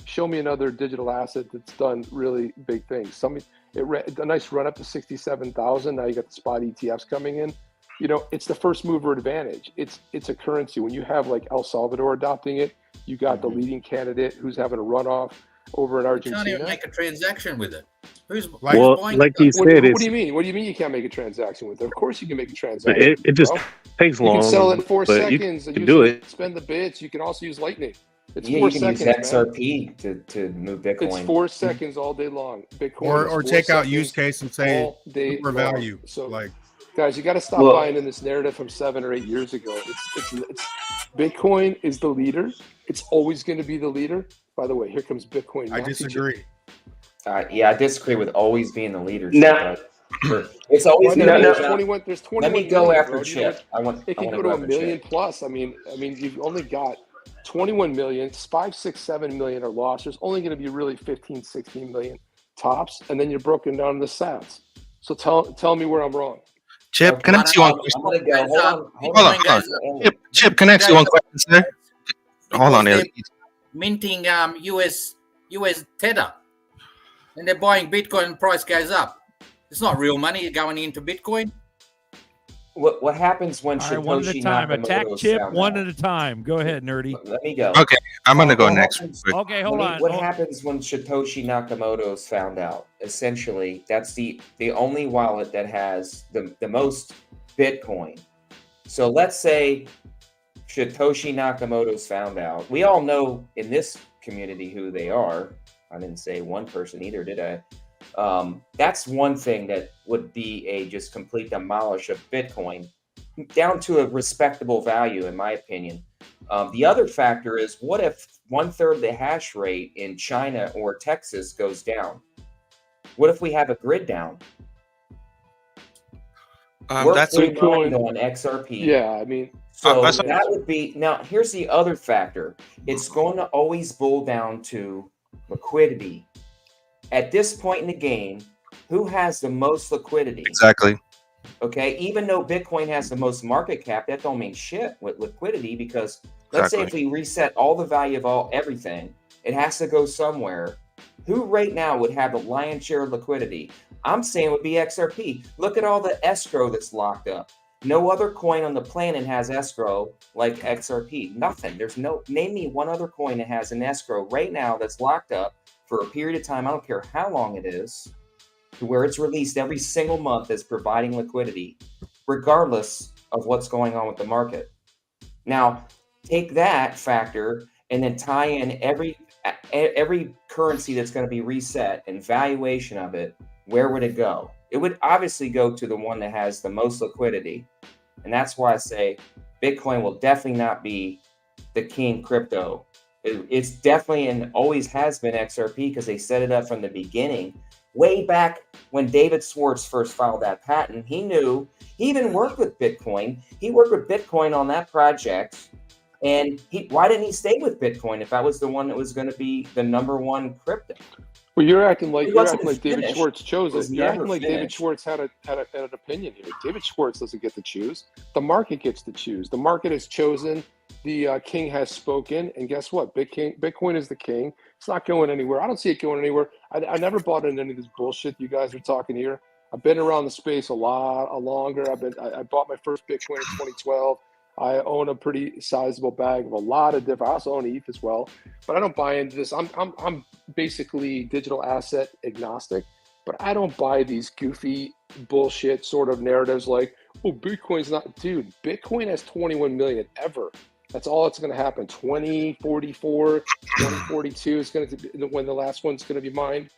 Show me another digital asset that's done really big things. A nice run up to 67,000. Now you got the spot ETFs coming in. It's the first mover advantage. It's a currency. When you have El Salvador adopting it, you got the leading candidate who's having a runoff over in Argentina. You can't even make a transaction with it. Like you said, what do you mean? What do you mean you can't make a transaction with it? Of course you can make a transaction. It just takes long. You can sell it in 4 seconds. You can do it. Spend the bits. You can also use Lightning. It's you 4 can seconds, use XRP to move Bitcoin. It's 4 seconds all day long. Bitcoin or take out use case and say for value. So guys, you got to stop buying in this narrative from 7 or 8 years ago. It's Bitcoin is the leader. It's always going to be the leader. By the way, here comes Bitcoin. I disagree. I disagree with always being the leader. No. It's always going to be 21. There's 21. Let me go million, after Chip. It can go to 1 million plus. I mean, you've only got 21 million. 5, 6, 7 million are lost. There's only going to be really 15, 16 million tops, and then you're broken down to the sats. So tell me where I'm wrong. Chip, can I ask you one question? Hold on. Chip, can I ask you one question, sir? Hold on there. Minting US Tether, and they're buying Bitcoin and price goes up. It's not real money going into Bitcoin. What happens when Satoshi one at a time? Attack Chip one at a time. Go ahead, Nerdy. Let me go. Okay, I'm going to go next. Okay, hold on. What happens when Satoshi Nakamoto's found out? Essentially, that's the only wallet that has the most Bitcoin. So let's say Satoshi Nakamoto's found out. We all know in this community who they are. I didn't say one person either, did I? That's one thing that would be a just complete demolish of Bitcoin. down to a respectable value, in my opinion. The other factor is, what if 1/3 of the hash rate in China or Texas goes down? What if we have a grid down? We're That's free mined on XRP. Yeah, I mean, so that's- that would be, now here's the other factor. It's going to always boil down to liquidity. At this point in the game, who has the most liquidity? exactly. Okay, even though Bitcoin has the most market cap, that don't mean shit with liquidity, because let's say if we reset all the value of everything, it has to go somewhere. Who right now would have the lion's share of liquidity? I'm saying it would be XRP. Look at all the escrow that's locked up. No other coin on the planet has escrow like XRP. Nothing. Name me one other coin that has an escrow right now that's locked up for a period of time. I don't care how long it is, to where it's released every single month as providing liquidity, regardless of what's going on with the market. Now, take that factor and then tie in every currency that's going to be reset and valuation of it. Where would it go? It would obviously go to the one that has the most liquidity. And that's why I say Bitcoin will definitely not be the king crypto. It's definitely and always has been XRP, because they set it up from the beginning. Way back when David Schwartz first filed that patent, he even worked with Bitcoin. He worked with Bitcoin on that project. And why didn't he stay with Bitcoin if that was the one that was going to be the #1 crypto? Well, you're acting like David finished. Schwartz chose it. You're acting like David finished. Schwartz had an opinion here. David Schwartz doesn't get to choose. The market gets to choose. The market has chosen. The king has spoken, and guess what? Bitcoin is the king. It's not going anywhere. I don't see it going anywhere. I never bought into any of this bullshit you guys are talking here. I've been around the space a lot longer. I bought my first Bitcoin in 2012. I own a pretty sizable bag of a lot of different. I also own ETH as well, but I don't buy into this. I'm basically digital asset agnostic, but I don't buy these goofy bullshit sort of narratives like, oh, Bitcoin's not. Dude, Bitcoin has 21 million ever. That's all that's going to happen. 2044, 2042 is going to be when the last one's going to be mined.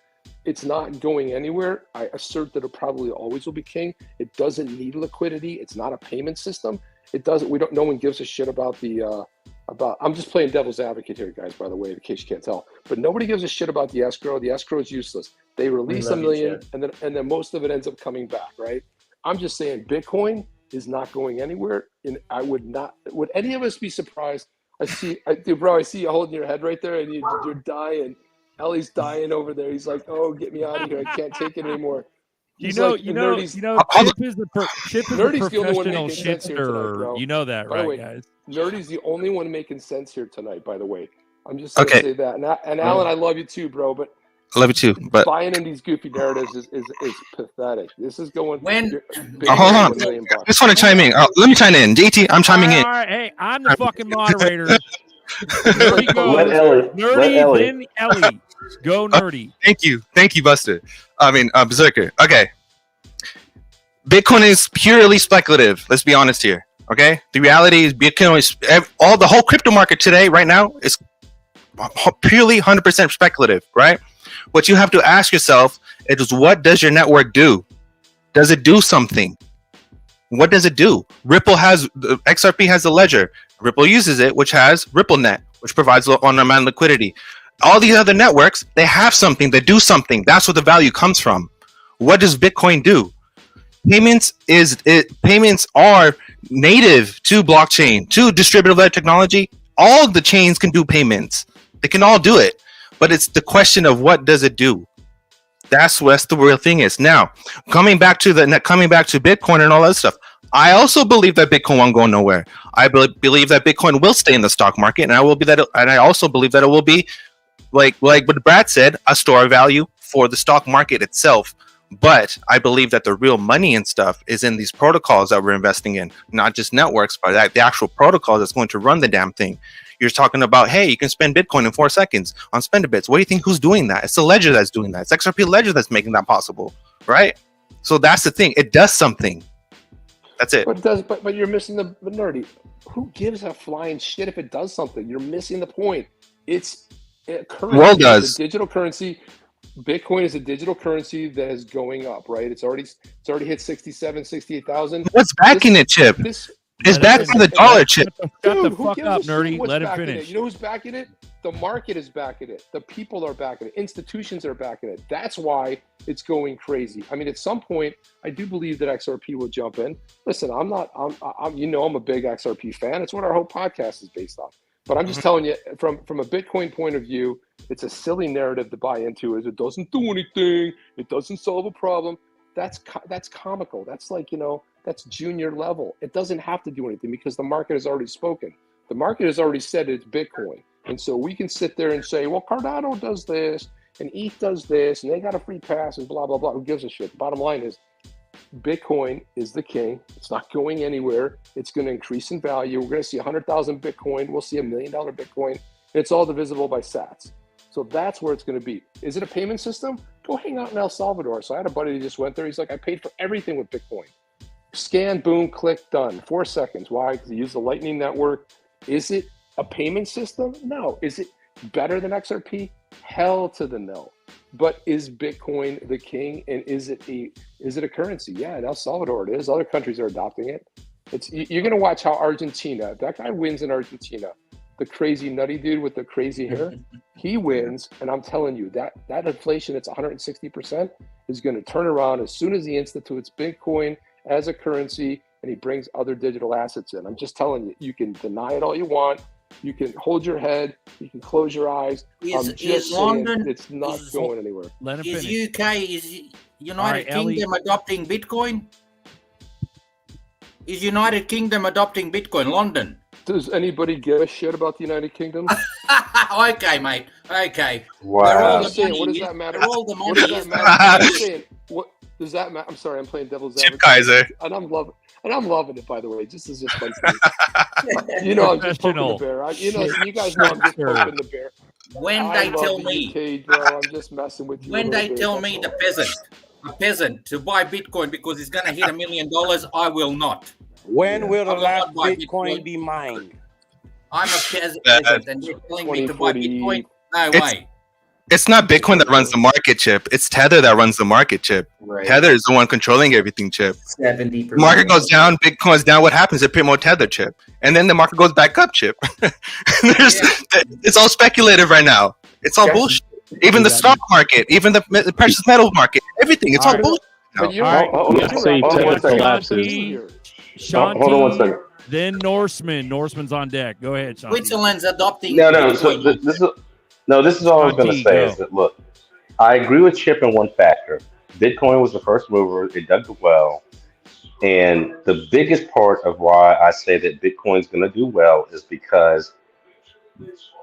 It's not going anywhere. I assert that it probably always will be king. It doesn't need liquidity. It's not a payment system. It doesn't. No one gives a shit about I'm just playing devil's advocate here, guys, by the way, in case you can't tell. But nobody gives a shit about the escrow. The escrow is useless. They release $1 million, and then most of it ends up coming back, right? I'm just saying Bitcoin is not going anywhere, and I would not. Would any of us be surprised? I see you holding your head right there, and you're dying. Ellie's dying over there. He's like, "Oh, get me out of here! I can't take it anymore." Chip is a professional shitster. You know that, right, guys? Nerdy's the only one making sense here tonight, by the way. I'm just going to say that. And Alan, I love you too, bro, but I love you too. But buying in these goofy narratives is pathetic. This is going. Hold on. I just want to chime in. Let me chime in. JT, I'm chiming in. All right, hey, I'm the fucking moderator. Nerdy goes. Let Ellie. Nerdy, then Ellie. Go Nerdy. Thank you, Buster. Berserker. Okay. Bitcoin is purely speculative. Let's be honest here. Okay. The reality is Bitcoin is the whole crypto market today, right now, is purely 100% speculative, right? What you have to ask yourself is, what does your network do? Does it do something? What does it do? XRP has a ledger. Ripple uses it, which has RippleNet, which provides on-demand liquidity. All these other networks, they have something, they do something. That's where the value comes from. What does Bitcoin do? Payments are native to blockchain, to distributed ledger technology. All the chains can do payments. They can all do it. But it's the question of, what does it do? That's what the real thing is. Now, coming back to Bitcoin and all that stuff, I also believe that Bitcoin won't go nowhere. I believe that Bitcoin will stay in the stock market, and I also believe that it will be, like what Brad said, a store of value for the stock market itself. But I believe that the real money and stuff is in these protocols that we're investing in, not just networks, but the actual protocol that's going to run the damn thing. You're talking about, hey, you can spend Bitcoin in 4 seconds on Spendabits. What do you think? Who's doing that? It's the ledger that's doing that. It's XRP ledger that's making that possible, right? So that's the thing. It does something. That's it. But it does. But you're missing the Nerdy. Who gives a flying shit if it does something? You're missing the point. It's currency. World does. Digital currency. Bitcoin is a digital currency that is going up, right? It's already hit 67, 68,000. What's backing it, Chip? It's backed by the dollar, Chip. Shut the Dude, who fuck gives up, a shit nerdy. what's Let him backing finish. it? You know who's backing it? The market is backing it. The people are backing it. Institutions are backing it. That's why it's going crazy. I mean, at some point, I do believe that XRP will jump in. Listen, I'm a big XRP fan. It's what our whole podcast is based on. But I'm just telling you, from a Bitcoin point of view, it's a silly narrative to buy into. Is it doesn't do anything? It doesn't solve a problem. That's comical. That's like, that's junior level. It doesn't have to do anything because the market has already spoken. The market has already said it's Bitcoin. And so we can sit there and say, well, Cardano does this and ETH does this and they got a free pass and blah, blah, blah. Who gives a shit? The bottom line is Bitcoin is the king. It's not going anywhere. It's going to increase in value. We're going to see 100,000 Bitcoin. We'll see $1 million Bitcoin. And it's all divisible by sats. So that's where it's going to be. Is it a payment system? Go hang out in El Salvador. So I had a buddy who just went there. He's like, I paid for everything with Bitcoin. Scan, boom, click, done. 4 seconds. Why? Because he used the Lightning Network. Is it a payment system? No. Is it better than XRP? Hell to the no. But is Bitcoin the king? And is it a currency? Yeah, in El Salvador it is. Other countries are adopting it. You're going to watch how Argentina, if that guy wins in Argentina, the crazy nutty dude with the crazy hair, he wins. And I'm telling you, that inflation that's 160% is going to turn around as soon as he institutes Bitcoin as a currency and he brings other digital assets in. I'm just telling you, you can deny it all you want. You can hold your head. You can close your eyes. Is London? It's not going anywhere. Let him Is finish. UK? Is United Kingdom adopting Bitcoin? Is United Kingdom adopting Bitcoin? London. Does anybody give a shit about the United Kingdom? Okay, mate. Okay. Wow. Where all the Saying, money what does is- that matter? where all the What money does is- that matter? I'm just saying, what does that matter? I'm sorry, I'm playing devil's Chip advocate. Kaiser. And I'm loving it, by the way. Just as just fun to me. I'm just poking the bear. You guys know I'm just poking the bear. When I they love tell the me, UK, bro, I'm just messing with you. when a they little bit, tell that's me all. a peasant to buy Bitcoin because he's going to hit $1 million, I will not. When will the I will last not buy Bitcoin be mined? I'm a peasant and you're telling me to buy Bitcoin? No way. It's not Bitcoin that runs the market, Chip. It's Tether that runs the market, Chip. Right. Tether is the one controlling everything, Chip. 70%. Market goes down, Bitcoin's down. What happens? They pay more Tether, Chip, and then the market goes back up, Chip. It's all speculative right now. It's all bullshit. Even the stock market, even the precious metal market, everything. It's all bullshit. But you're All right. Let's say Tether collapses. Shanti, Hold on one second. then Norseman. Norseman's on deck. Go ahead, Shanti. Switzerland's adopting So Bitcoin. this is all I was going to Shanti, say go. is that look, I agree with Chip in one factor. Bitcoin was the first mover. It dug the well. And the biggest part of why I say that Bitcoin's going to do well is because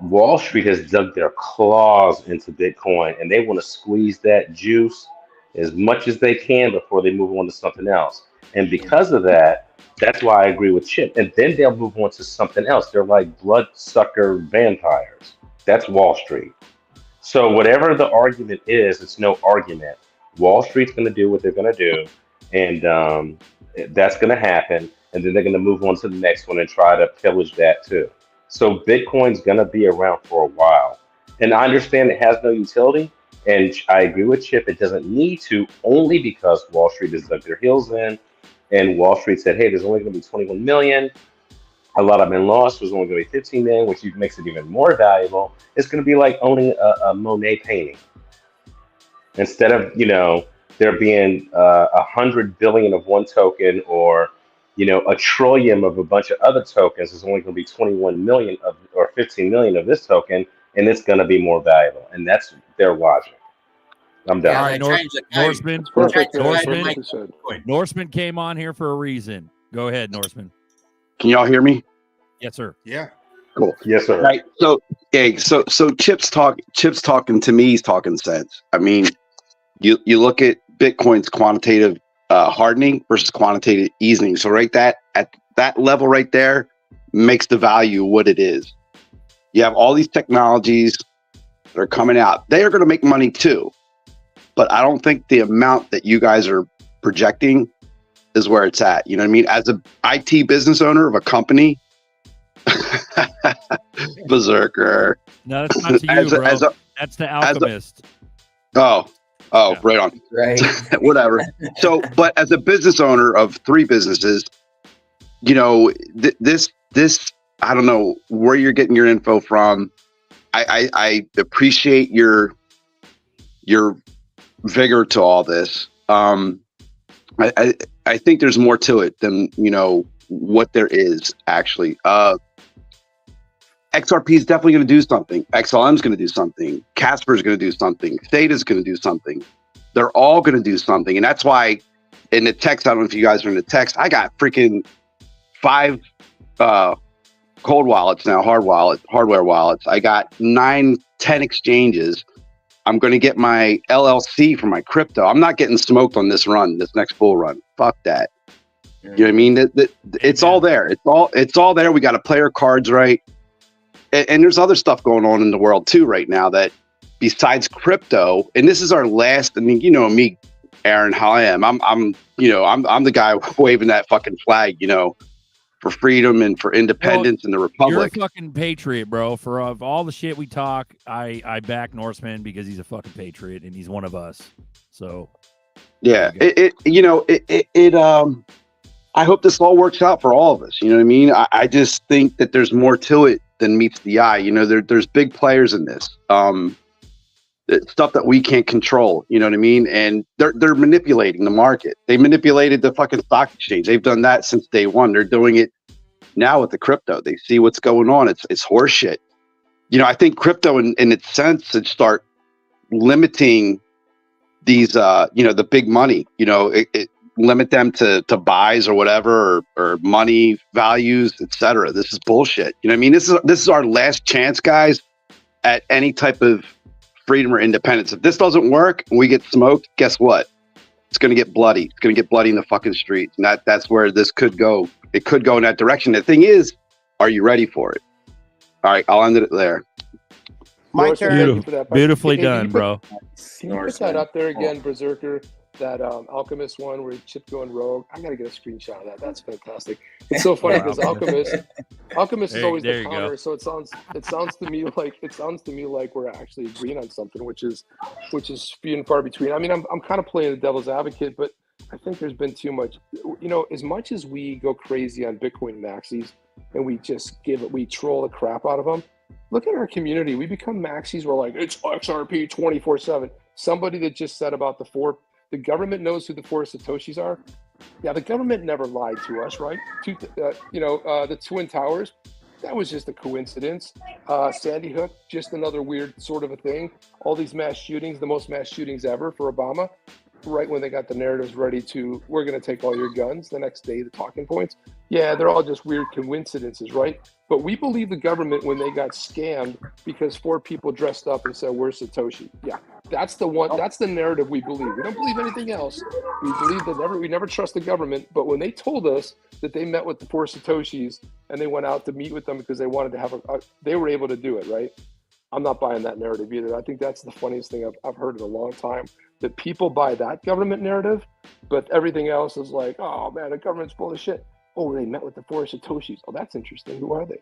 Wall Street has dug their claws into Bitcoin and they want to squeeze that juice as much as they can before they move on to something else. And because of that, that's why I agree with Chip. And then they'll move on to something else. They're like bloodsucker vampires. That's Wall Street. So whatever the argument is, it's no argument. Wall Street's going to do what they're going to do. And that's going to happen. And then they're going to move on to the next one and try to pillage that too. So Bitcoin's going to be around for a while. And I understand it has no utility. And I agree with Chip. It doesn't need to, only because Wall Street has dug their heels in. And Wall Street said, hey, there's only going to be 21 million. A lot of men lost. There's only going to be 15 million, which makes it even more valuable. It's going to be like owning a Monet painting. Instead of, there being 100 billion of one token or, a trillion of a bunch of other tokens, there's only going to be 21 million or 15 million of this token, and it's going to be more valuable. And that's their logic. I'm done. All right, Norseman. Perfect. Norseman came on here for a reason. Go ahead, Norseman. Can y'all hear me? Yes, sir. Yeah. Cool. Yes, sir. Right. So Chip's talking to me. He's talking sense. I mean, you look at Bitcoin's quantitative hardening versus quantitative easing. So at that level right there makes the value what it is. You have all these technologies that are coming out. They are going to make money too. But I don't think the amount that you guys are projecting is where it's at. You know what I mean? As an IT business owner of a company, berserker. No, that's not to you, bro. That's the alchemist. Oh, right on. Right. Whatever. So, but as a business owner of 3 businesses, you know, this, I don't know where you're getting your info from. I appreciate your vigor to all this. I think there's more to it than, you know, what there is actually. XRP is definitely going to do something. XLM is going to do something. Casper is going to do something. Theta is going to do something. They're all going to do something. And that's why in the text, I don't know if you guys are in the text, I got freaking 5 cold wallets now, hardware wallets. I got 9, 10 exchanges. I'm going to get my LLC for my crypto. I'm not getting smoked on this next bull run. Fuck that. You know what I mean? It's all there. It's all there. We got to play our cards right. And there's other stuff going on in the world too right now that besides crypto, and this is our last, I mean, you know me, Aaron, how I am. I'm the guy waving that fucking flag, you know, for freedom and for independence and the republic. You're a fucking patriot, bro. For of all the shit we talk, I back Norseman because he's a fucking patriot and he's one of us. So yeah, I hope this all works out for all of us. You know what I mean? I just think that there's more to it than meets the eye. You know, there's big players in this. Stuff that we can't control. You know what I mean? And they're manipulating the market. They manipulated the fucking stock exchange. They've done that since day one. They're doing it now with the crypto. They see what's going on. It's horseshit. You know, I think crypto in its sense should start limiting these, the big money, it limit them to buys or whatever, or money values, etc. This is bullshit. You know what I mean? This is our last chance, guys, at any type of freedom or independence. If this doesn't work and we get smoked, guess what? It's going to get bloody. It's going to get bloody in the fucking streets. And that's where this could go. It could go in that direction. The thing is, are you ready for it? All right, I'll end it there. My turn. Beautifully done, bro. Can you put that up there again, Berserker? That Alchemist one where Chip going rogue. I gotta get a screenshot of that. That's fantastic. It's so funny because Alchemist is always the counter. So it sounds to me like we're actually agreeing on something, which is few and far between. I mean, I'm kind of playing the devil's advocate, but I think there's been too much. You know, as much as we go crazy on Bitcoin maxis and we troll the crap out of them. Look at our community. We become maxis. We're like, it's XRP 24/7. Somebody that just said about the government knows who the 4 Satoshis are. Yeah, the government never lied to us, right? The Twin Towers, that was just a coincidence. Sandy Hook, just another weird sort of a thing. All these mass shootings, the most mass shootings ever for Obama, right when they got the narratives ready to, we're going to take all your guns the next day, the talking points. Yeah, they're all just weird coincidences, right? But we believe the government when they got scammed because 4 people dressed up and said, we're Satoshi. Yeah, that's the one. That's the narrative we believe. We don't believe anything else. We believe that we never trust the government. But when they told us that they met with the 4 Satoshis and they went out to meet with them because they wanted to have they were able to do it, right? I'm not buying that narrative either. I think that's the funniest thing I've heard in a long time, that people buy that government narrative, but everything else is like, oh man, the government's full of shit. Oh, they met with the 4 Satoshis. Oh, that's interesting. Who are they?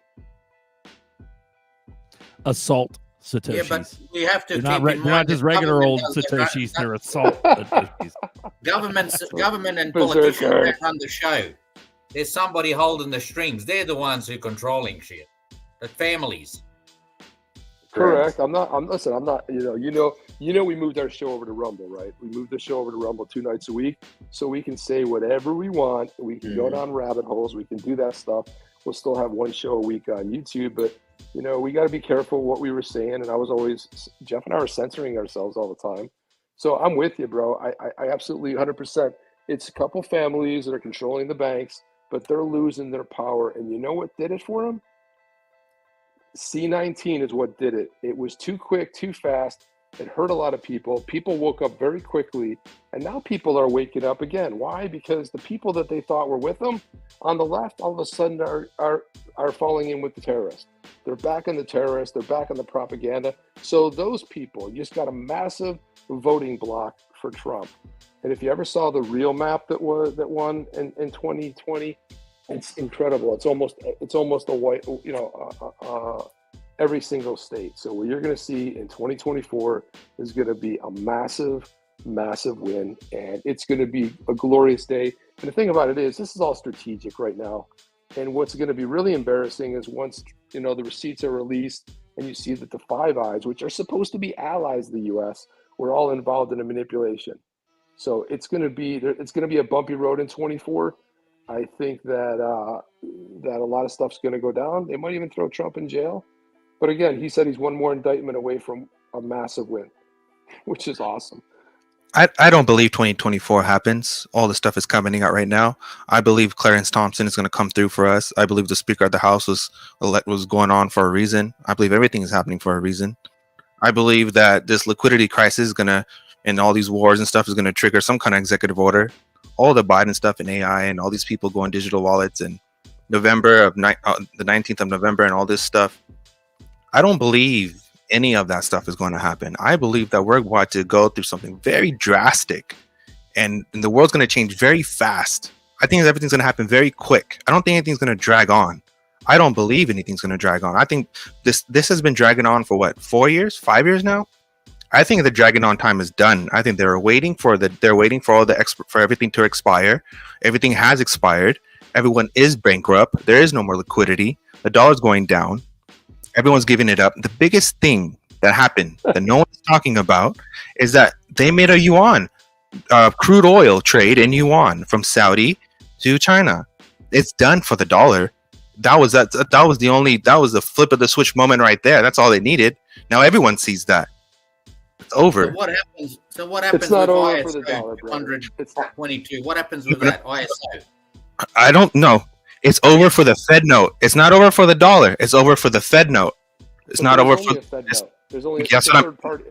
Assault Satoshis. Yeah, but we have to they're not just regular old Satoshis. They're assault Satoshis. Government and politicians that run the show. There's somebody holding the strings. They're the ones who are controlling shit. The families. Correct. I'm not. We moved our show over to Rumble, right? We moved the show over to Rumble 2 nights a week, so we can say whatever we want. We can go down rabbit holes. We can do that stuff. We'll still have 1 show a week on YouTube, but we got to be careful what we were saying. And Jeff and I were censoring ourselves all the time. So I'm with you, bro. I absolutely 100%. It's a couple families that are controlling the banks, but they're losing their power. And you know what did it for them? C19 is what did it. It was too quick, too fast. It hurt a lot of people. People woke up very quickly, and now people are waking up again. Why? Because the people that they thought were with them on the left, all of a sudden are falling in with the terrorists. They're back on the terrorists. They're back on the propaganda. So those people just got a massive voting block for Trump. And if you ever saw the real map that won in 2020, it's incredible. It's almost a white, every single state. So what you're going to see in 2024 is going to be a massive, massive win, and it's going to be a glorious day. And the thing about it is, this is all strategic right now. And what's going to be really embarrassing is once, you know, the receipts are released and you see that the Five Eyes, which are supposed to be allies of the U.S., were all involved in a manipulation. So it's going to be a bumpy road in 24. I think that that a lot of stuff's going to go down. They might even throw Trump in jail. But again, he said he's one more indictment away from a massive win, which is awesome. I don't believe 2024 happens. All the stuff is coming out right now. I believe Clarence Thompson is going to come through for us. I believe the Speaker of the House was going on for a reason. I believe everything is happening for a reason. I believe that this liquidity crisis is going to, and all these wars and stuff is going to trigger some kind of executive order. All the Biden stuff and AI and all these people going digital wallets and the 19th of November and all this stuff. I don't believe any of that stuff is going to happen. I believe that we're about to go through something very drastic and the world's going to change very fast. I think everything's going to happen very quick. I don't think anything's going to drag on. I don't believe anything's going to drag on. I think this has been dragging on for what, 4 years, 5 years now? I think the dragging on time is done. I think they're waiting for everything to expire. Everything has expired. Everyone is bankrupt. There is no more liquidity. The dollar's going down. Everyone's giving it up. The biggest thing that happened that no one's talking about is that they made a yuan crude oil trade in yuan from Saudi to China. It's done for the dollar. That was the flip of the switch moment right there. That's all they needed. Now everyone sees that. It's over. So what happens It's not with over ISO for the dollar, brother. 122? What happens with that ISO? I don't know. It's over for the Fed note. It's not over for the dollar. It's over for the Fed note. It's not over for. There's only a Yes, third party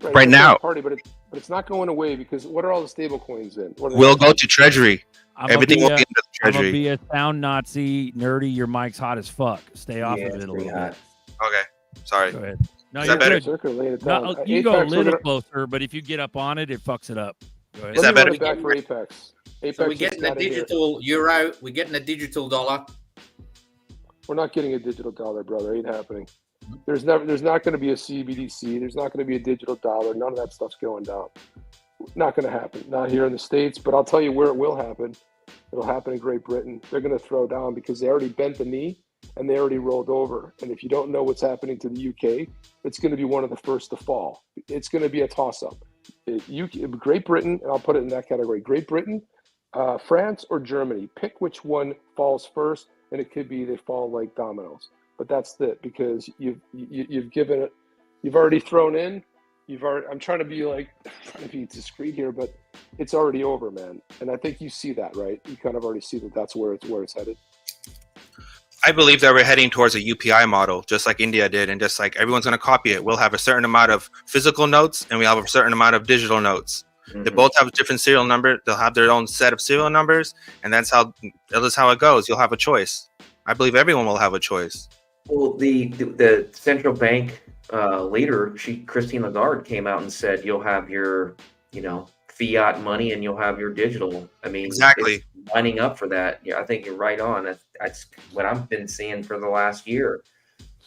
right now. Party, but it's not going away because what are all the stable coins in? We'll go to Treasury. Everything will be in the I'm Treasury. gonna be a sound Nazi nerdy. Your mic's hot as fuck. Stay off of it a little bit. Okay, sorry. Go ahead. No, Is you're that better? good. No, you go a little closer, but if you get up on it, it fucks it up. Go ahead. Is that better? Back for Apex. So we're getting a digital euro. We're getting a digital dollar. We're not getting a digital dollar, brother. Ain't happening. There's not going to be a CBDC. There's not going to be a digital dollar. None of that stuff's going down. Not going to happen. Not here in the States, but I'll tell you where it will happen. It'll happen in Great Britain. They're going to throw down because they already bent the knee and they already rolled over. And if you don't know what's happening to the UK, it's going to be one of the first to fall. It's going to be a toss-up. Great Britain, and I'll put it in that category. Great Britain, France, or Germany. Pick which one falls first, and it could be they fall like dominoes. But that's it, because you've given it, you've already thrown in. I'm trying to be discreet here, but it's already over, man. And I think you see that, right? You kind of already see that that's where it's headed. I believe that we're heading towards a UPI model, just like India did, and just like everyone's going to copy it. We'll have a certain amount of physical notes, and we have a certain amount of digital notes. Mm-hmm. They both have a different serial number. They'll have their own set of serial numbers, and that is how it goes. You'll have a choice. I believe everyone will have a choice. Well, the central bank leader, Christine Lagarde, came out and said you'll have your, fiat money and you'll have your digital. I mean, exactly. It's lining up for that. Yeah, I think you're right on. That's what I've been seeing for the last year.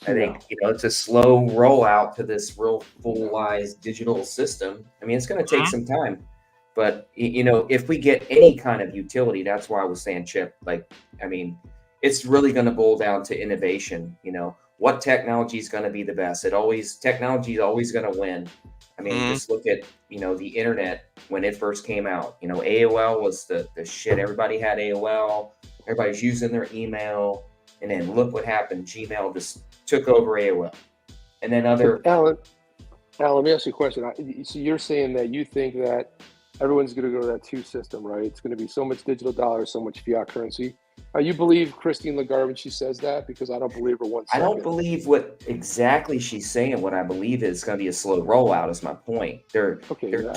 I think it's a slow rollout to this real full-wise digital system. I mean, it's going to take some time, but if we get any kind of utility, that's why I was saying, Chip. It's really going to boil down to innovation. What technology is going to be the best? Technology is always going to win. I mean, just look at the internet when it first came out. AOL was the shit. Everybody had AOL. Everybody's using their email, and then look what happened. Gmail just took over AOL, and then Alan, let me ask you a question. So you're saying that you think that everyone's going to go to that two system, right? It's going to be so much digital dollars, so much fiat currency. You believe Christine Lagarde when she says that? Because I don't believe her one second. I don't believe what exactly she's saying. What I believe is going to be a slow rollout is my point. They're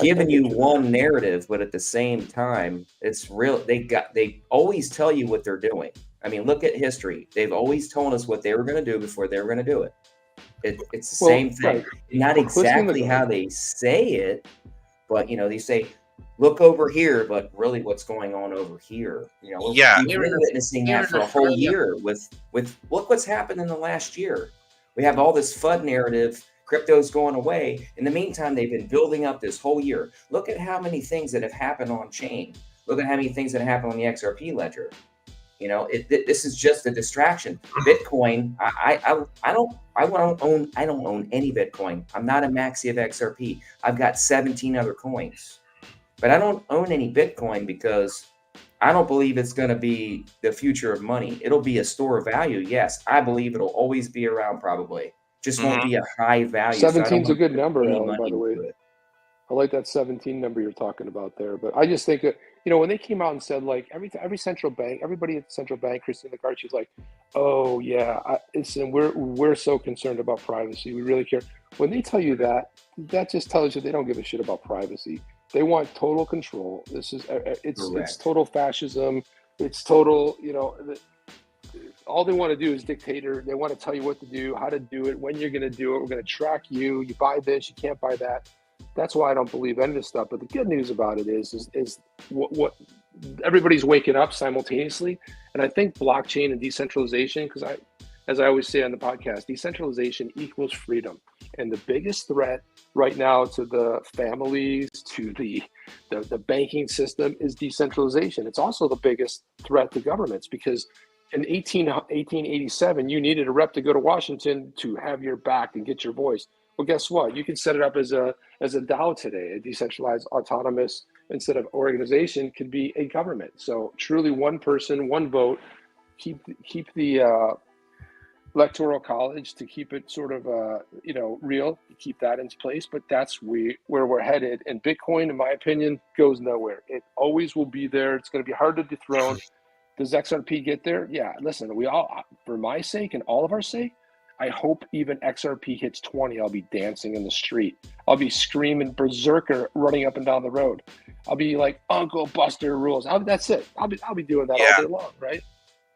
giving you one narrative, but at the same time, it's real. They always tell you what they're doing. I mean, look at history. They've always told us what they were going to do before they were going to do it. It's the same thing. Right. Not exactly how they say it, but they say, look over here, but really what's going on over here? We've been witnessing that for a whole year with look what's happened in the last year. We have all this FUD narrative. Crypto's going away. In the meantime, they've been building up this whole year. Look at how many things that have happened on chain. Look at how many things that happen on the XRP ledger. You know, this is just a distraction. Bitcoin, I don't own any Bitcoin. I'm not a maxi of XRP. I've got 17 other coins, but I don't own any Bitcoin because I don't believe it's going to be the future of money. It'll be a store of value. Yes, I believe it'll always be around. Probably just won't be a high value. 17's a good number, Alan, by the way. I like that 17 number you're talking about there. But I just think that, you know, when they came out and said, like, every central bank, everybody at the central bank, Christine Lagarde, she's like, oh, yeah, and we're so concerned about privacy. We really care. When they tell you that, that just tells you they don't give a shit about privacy. They want total control. This is it's total fascism. It's total, you know, all they want to do is dictator. They want to tell you what to do, how to do it, when you're going to do it. We're going to track you. You buy this, you can't buy that. That's why I don't believe any of this stuff. But the good news about it is what everybody's waking up simultaneously. And I think blockchain and decentralization, because as I always say on the podcast, decentralization equals freedom. And the biggest threat right now to the families, to the banking system is decentralization. It's also the biggest threat to governments, because in 1887, you needed a rep to go to Washington to have your back and get your voice. Well, guess what? You can set it up as a DAO today. A decentralized, autonomous, instead of organization, could be a government. So truly, one person, one vote. Keep the electoral college to keep it sort of real. Keep that in place. But that's where we're headed. And Bitcoin, in my opinion, goes nowhere. It always will be there. It's going to be hard to dethrone. Does XRP get there? Yeah. Listen, we all, for my sake and all of our sake, I hope even XRP hits 20. I'll be dancing in the street. I'll be screaming berserker running up and down the road. I'll be like Uncle Buster rules. That's it. I'll be doing that all day long, right?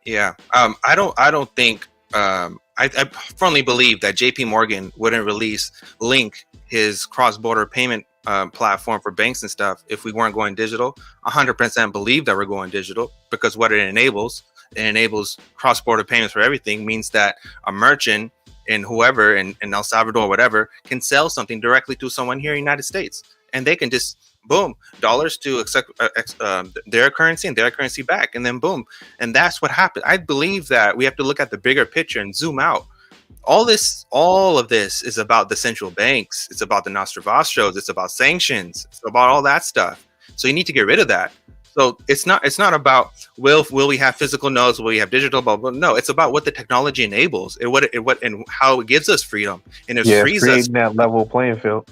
Yeah. I don't think. I firmly believe that JP Morgan wouldn't release Link, his cross-border payment platform for banks and stuff, if we weren't going digital. 100% believe that we're going digital, because what it enables cross-border payments for everything. Means that a merchant in whoever in El Salvador or whatever can sell something directly to someone here in the United States, and they can just boom, dollars to accept their currency and their currency back, and then boom, and that's what happened. I believe that we have to look at the bigger picture and zoom out. All of this is about the central banks. It's about the Nostrovostros. It's about sanctions. It's about all that stuff. So you need to get rid of that. So it's not about will we have physical nodes, will we have digital, blah, blah. No, it's about what the technology enables, and how it gives us freedom, and it frees us. Creating that level playing field.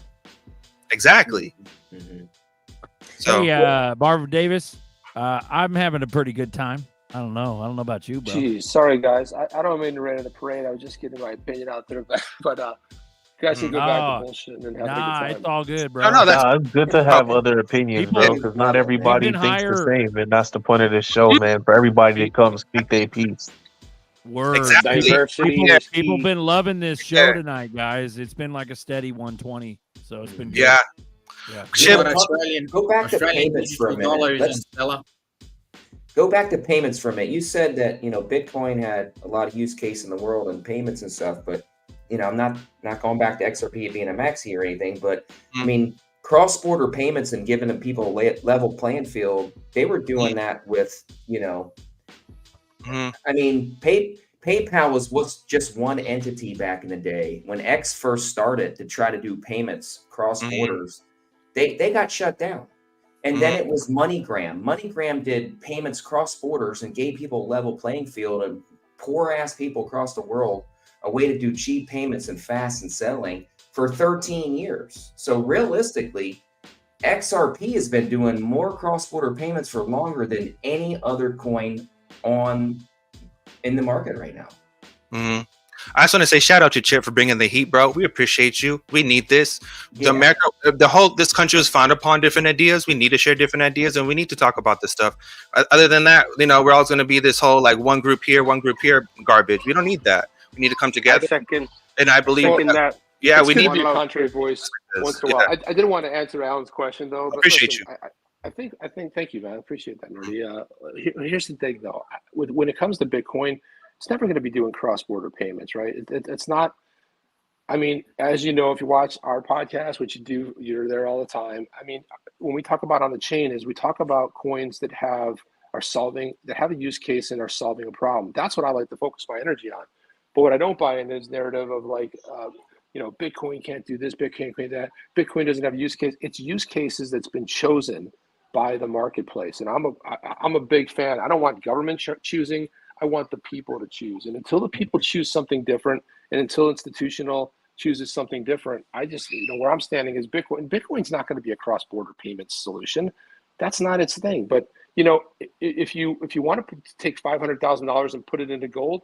Exactly. Mm-hmm. So, hey, Barbara Davis, I'm having a pretty good time. I don't know about you, bro. Jeez, sorry guys. I don't mean to rain on the parade. I was just getting my opinion out there, but you guys can go back to bullshit and have a good time. It's all good, bro. It's good to have other opinions, bro, because not everybody thinks the same, and that's the point of this show, man. For everybody to come speak their piece. Word. Exactly. People been loving this show tonight, guys. It's been like a steady 120, so it's been good. Yeah. Chip, go back to payments for a minute. Go back to payments for a minute. You said that, Bitcoin had a lot of use case in the world and payments and stuff, but I'm not going back to XRP being a maxi or anything, but I mean, cross-border payments and giving them people a level playing field, they were doing that with, I mean, PayPal was just one entity back in the day. When X first started to try to do payments cross borders, they got shut down. And then it was MoneyGram. MoneyGram did payments cross borders and gave people a level playing field, and poor ass people across the world a way to do cheap payments and fast and settling for 13 years. So realistically, XRP has been doing more cross-border payments for longer than any other coin in the market right now. Mm-hmm. I just want to say shout out to Chip for bringing the heat, bro. We appreciate you. We need this. Yeah. This country is founded upon different ideas. We need to share different ideas, and we need to talk about this stuff. Other than that, we're always going to be this whole like one group here garbage. We don't need that. We need to come together. And I believe that. Yeah, we need to be a contrary voice once in a while. I didn't want to answer Alan's question though. But appreciate you. I think. Thank you, man. I appreciate that, Nerdy. Here's the thing, though. When it comes to Bitcoin, it's never going to be doing cross-border payments, right? It's not. I mean, as you know, if you watch our podcast, which you do, you're there all the time. I mean, when we talk about on the chain, is we talk about coins that have a use case and are solving a problem. That's what I like to focus my energy on. But what I don't buy in is narrative of like, Bitcoin can't do this, Bitcoin can't do that. Bitcoin doesn't have a use case. It's use cases that's been chosen by the marketplace, and I'm a big fan. I don't want government choosing. I want the people to choose. And until the people choose something different, and until institutional chooses something different, I just, where I'm standing is Bitcoin. Bitcoin's not going to be a cross-border payments solution. That's not its thing. But if you want to take $500,000 and put it into gold,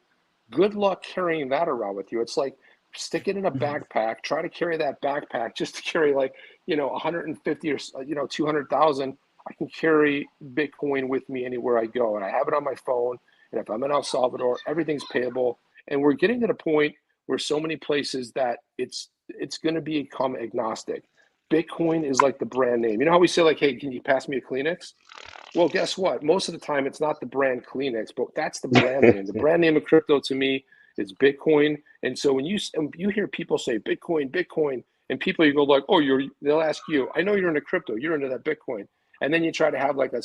good luck carrying that around with you. It's like stick it in a backpack. Try to carry that backpack just to carry 150 or 200,000. I can carry Bitcoin with me anywhere I go, and I have it on my phone. And if I'm in El Salvador, everything's payable. And we're getting to the point where so many places that it's going to become agnostic. Bitcoin is like the brand name. You know how we say hey, can you pass me a Kleenex? Well, guess what? Most of the time, it's not the brand Kleenex, but that's the brand name. The brand name of crypto to me is Bitcoin. And so when you hear people say Bitcoin, Bitcoin, and people you go they'll ask you, I know you're into crypto, you're into that Bitcoin. And then you try to have a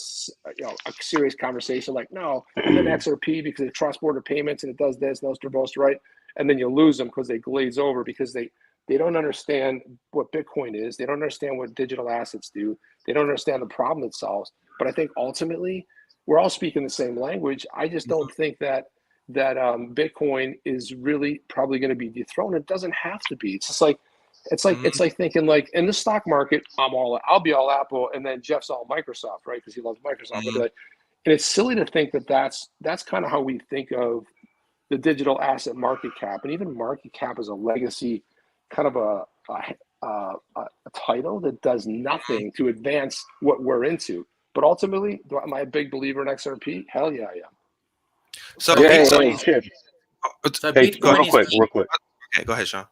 serious conversation no, I'm in XRP because it cross-border payments and it does this, and those right? And then you lose them because they glaze over because they don't understand what Bitcoin is. They don't understand what digital assets do. They don't understand the problem it solves. But I think ultimately we're all speaking the same language. I just don't think that Bitcoin is really probably going to be dethroned. It doesn't have to be. It's just it's like thinking in the stock market, I'll be all Apple, and then Jeff's all Microsoft, right? Because he loves Microsoft. Mm-hmm. And it's silly to think that that's kind of how we think of the digital asset market cap, and even market cap is a legacy, kind of a title that does nothing to advance what we're into. But ultimately, am I a big believer in XRP? Hell yeah, I am. So, Chip. Bitcoin real quick. Okay, go ahead, Sean.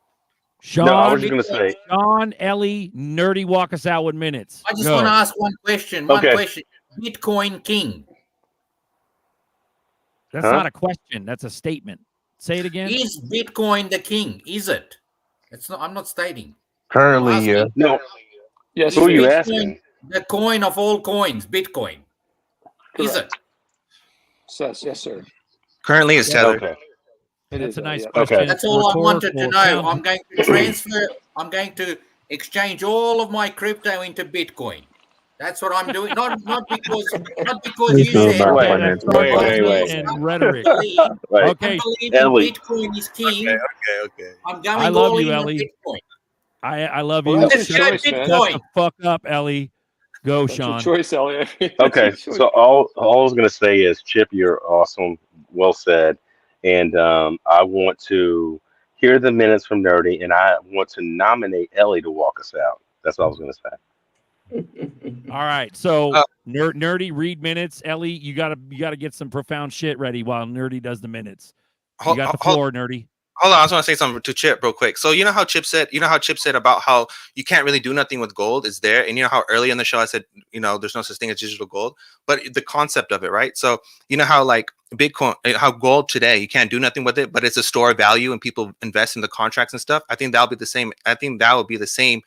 Sean, No, I was just going to say. Sean, Ellie, Nerdy, walk us out with minutes. I just want to ask one question. Question. Bitcoin King. That's not a question. That's a statement. Say it again. Is Bitcoin the king? Is it? It's not. I'm not stating. Currently, yeah. No. Yes. Who are you Bitcoin asking? the coin of all coins, Bitcoin. Is it? Yes, sir. Currently, it's tethered. Okay. That's a nice yeah. question. Okay. That's all I wanted to know. I'm going to transfer. I'm going to exchange all of my crypto into Bitcoin. That's what I'm doing. Not because you said. Wait. And rhetoric. Okay. Ellie. Bitcoin is king. Okay. I'm going I love all you, in on Ellie. Bitcoin. I love you. That's your choice, man. Shut the fuck up, Ellie. Go, That's Sean. your choice, Elliot. Okay, so all I was going to say is, Chip, you're awesome. Well said. And I want to hear the minutes from Nerdy, and I want to nominate Ellie to walk us out. That's what I was going to say. All right, so Nerdy, read minutes. Ellie, you gotta get some profound shit ready while Nerdy does the minutes. You got the floor, Nerdy. Hold on, I just want to say something to Chip real quick. So you know how Chip said about how you can't really do nothing with gold. It's there, and you know how early in the show I said, there's no such thing as digital gold, but the concept of it, right? So you know how Bitcoin, how gold today, you can't do nothing with it, but it's a store of value, and people invest in the contracts and stuff. I think that'll be the same. I think that would be the same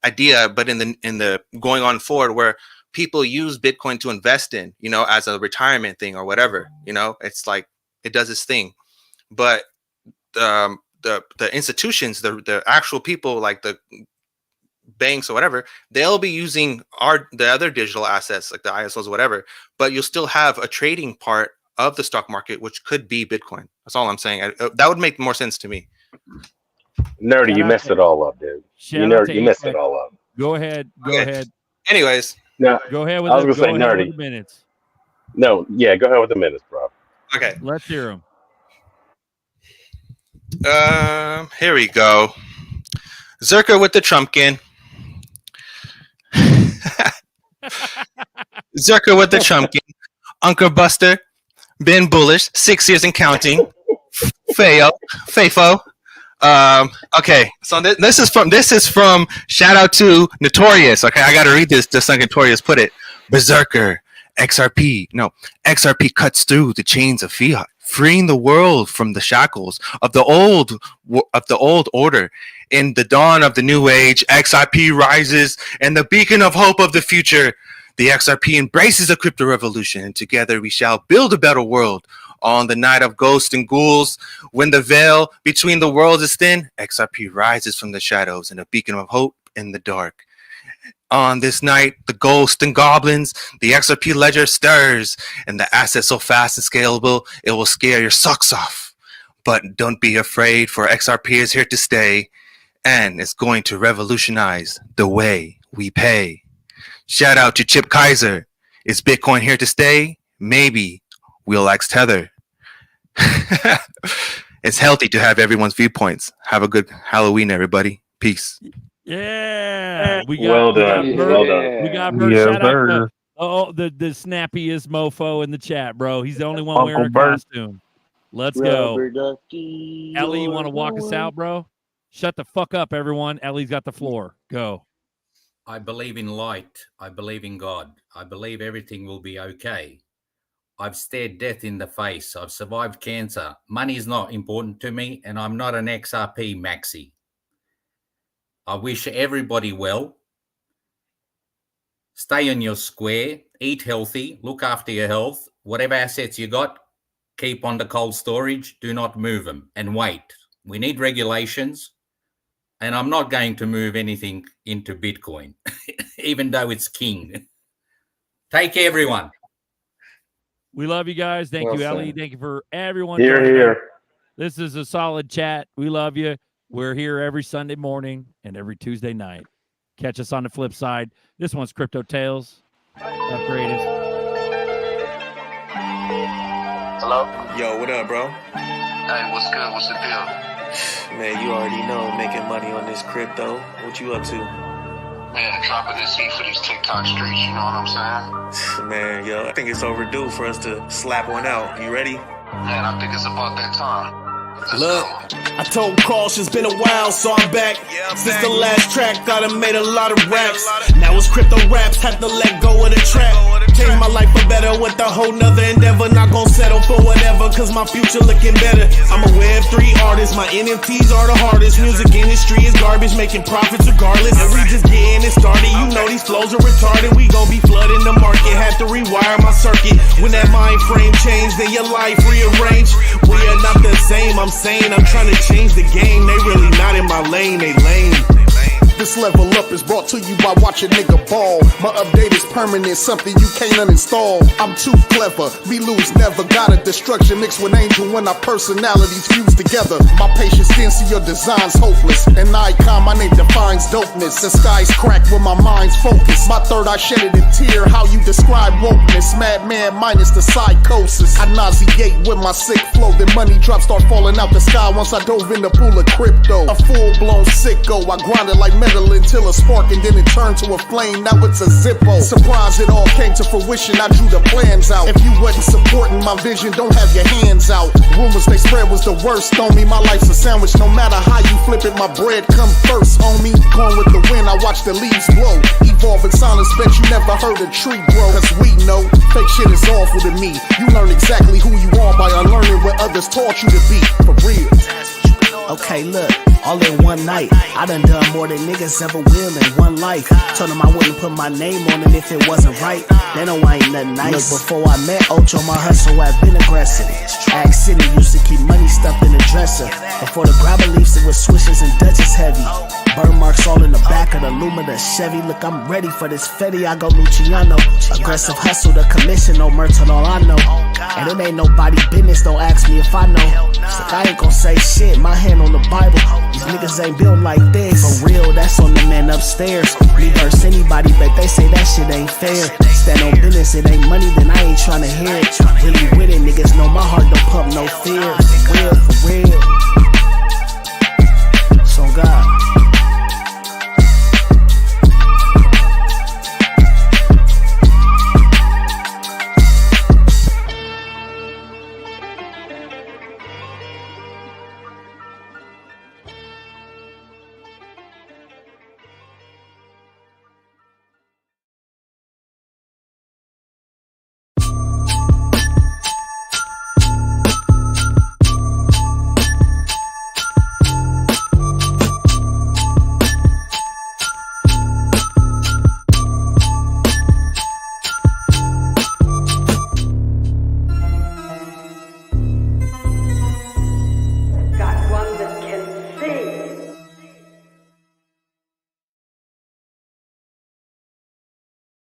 idea, but in the going on forward, where people use Bitcoin to invest in, as a retirement thing or whatever. It's like it does its thing, but the institutions, the actual people, like the banks or whatever, they'll be using the other digital assets like the ISOs or whatever, but you'll still have a trading part of the stock market, which could be Bitcoin. That's all I'm saying. That would make more sense to me. Nerdy, you messed it all up, dude. You messed it all up. Go ahead. Go ahead. Anyways, no, go ahead with I was gonna say Nerdy. With the minutes. No, yeah, go ahead with the minutes, bro. Okay, let's hear them. Here we go. Zerker with the Trumpkin. Zerker with the Trumpkin. Uncle Buster. Been bullish. 6 years and counting. Fafo. Okay, so this is from shout out to Notorious. Okay, I gotta read this just like Notorious put it. Berserker. XRP cuts through the chains of fiat, freeing the world from the shackles of the old order. In the dawn of the new age, XRP rises, and the beacon of hope of the future. The XRP embraces the crypto revolution, and together we shall build a better world. On the night of ghosts and ghouls, when the veil between the worlds is thin, XRP rises from the shadows, and a beacon of hope in the dark. On this night, the ghosts and goblins, the XRP ledger stirs, and the asset so fast and scalable, it will scare your socks off. But don't be afraid, for XRP is here to stay, and it's going to revolutionize the way we pay. Shout out to Chip Kaiser. Is Bitcoin here to stay? Maybe. We'll ask Tether. It's healthy to have everyone's viewpoints. Have a good Halloween, everybody. Peace. Yeah. We Well done. We got Bert. Yes, Shout out sir. to, the snappiest mofo in the chat, bro. He's the only one Uncle wearing a Bert. costume. Let's go. Ellie, you want to walk us out, bro? Shut the fuck up, everyone. Ellie's got the floor. Go. I believe in light. I believe in God. I believe everything will be okay. I've stared death in the face. I've survived cancer. Money is not important to me, and I'm not an XRP maxi. I wish everybody well. Stay on your square. Eat healthy. Look after your health. Whatever assets you got, keep on the cold storage. Do not move them and wait. We need regulations. And I'm not going to move anything into Bitcoin, even though it's king. Take care, everyone. We love you guys. Thank you, Ellie. Thank you for everyone. Here, joining here. us. This is a solid chat. We love you. We're here every Sunday morning and every Tuesday night. Catch us on the flip side. This one's Crypto Tales. Upgraded. Hello? Yo, what up, bro? Hey, what's good? What's the deal? Man, you already know, making money on this crypto. What you up to? Man, dropping this heat for these TikTok streets, you know what I'm saying? Man, yo, I think it's overdue for us to slap one out. You ready? Man, I think it's about that time. Look, I told Carl it's been a while, so I'm back. Since the last track, I done made a lot of raps. Now it's crypto raps, had to let go of the trap. Change my life for better with a whole nother endeavor. Not gonna settle for whatever, cause my future looking better. I'm a Web3 artist, my NFTs are the hardest. Music industry is garbage, making profits regardless. And we just getting it started, you know these flows are retarded. We gon' be flooding the market, had to rewire my circuit. When that mind frame changed, then your life rearranged. We are not the same, I'm saying I'm trying to change the game. They really not in my lane, they lame. This level up is brought to you by watching nigga ball. My update is permanent, something you can't uninstall. I'm too clever, me lose never. Got a destruction mixed with angel when our personalities fuse together. My patience density, your design's hopeless. An icon, my name defines dopeness. The skies crack when my mind's focused. My third eye shedded a tear, how you describe wokeness. Madman minus the psychosis. I nauseate with my sick flow, then money drops start falling out the sky once I dove in the pool of crypto. A full-blown sicko, I grinded like metal until a spark and then it turned to a flame. Now it's a Zippo. Surprise, it all came to fruition. I drew the plans out. If you wasn't supporting my vision, don't have your hands out. Rumors they spread was the worst on me. My life's a sandwich. No matter how you flip it, my bread come first, homie. Going with the wind, I watch the leaves blow. Evolve in silence, bet you never heard a tree grow. Cause we know fake shit is awful to me. You learn exactly who you are by unlearning what others taught you to be. For real. Okay, look, all in one night. I done more than niggas ever will in one life. Told them I wouldn't put my name on it if it wasn't right. They know I ain't nothing nice. Look, before I met Ocho, my hustle had been aggressive. Ag City used to keep money stuffed in the dresser. Before the grabber leaves, it was swishes and Dutchess heavy. Burn marks all in the back of the Luma, the Chevy. Look, I'm ready for this Fetty, I go Luciano. Aggressive hustle, the commission, no merchant, all I know. And it ain't nobody business, don't ask me if I know. Like I ain't gon' say shit, my hand on the Bible. These niggas ain't built like this. For real, that's on the man upstairs. Me verse anybody, but they say that shit ain't fair. Stand on business, it ain't money, then I ain't tryna hear it. Really with it, niggas know my heart don't pump no fear.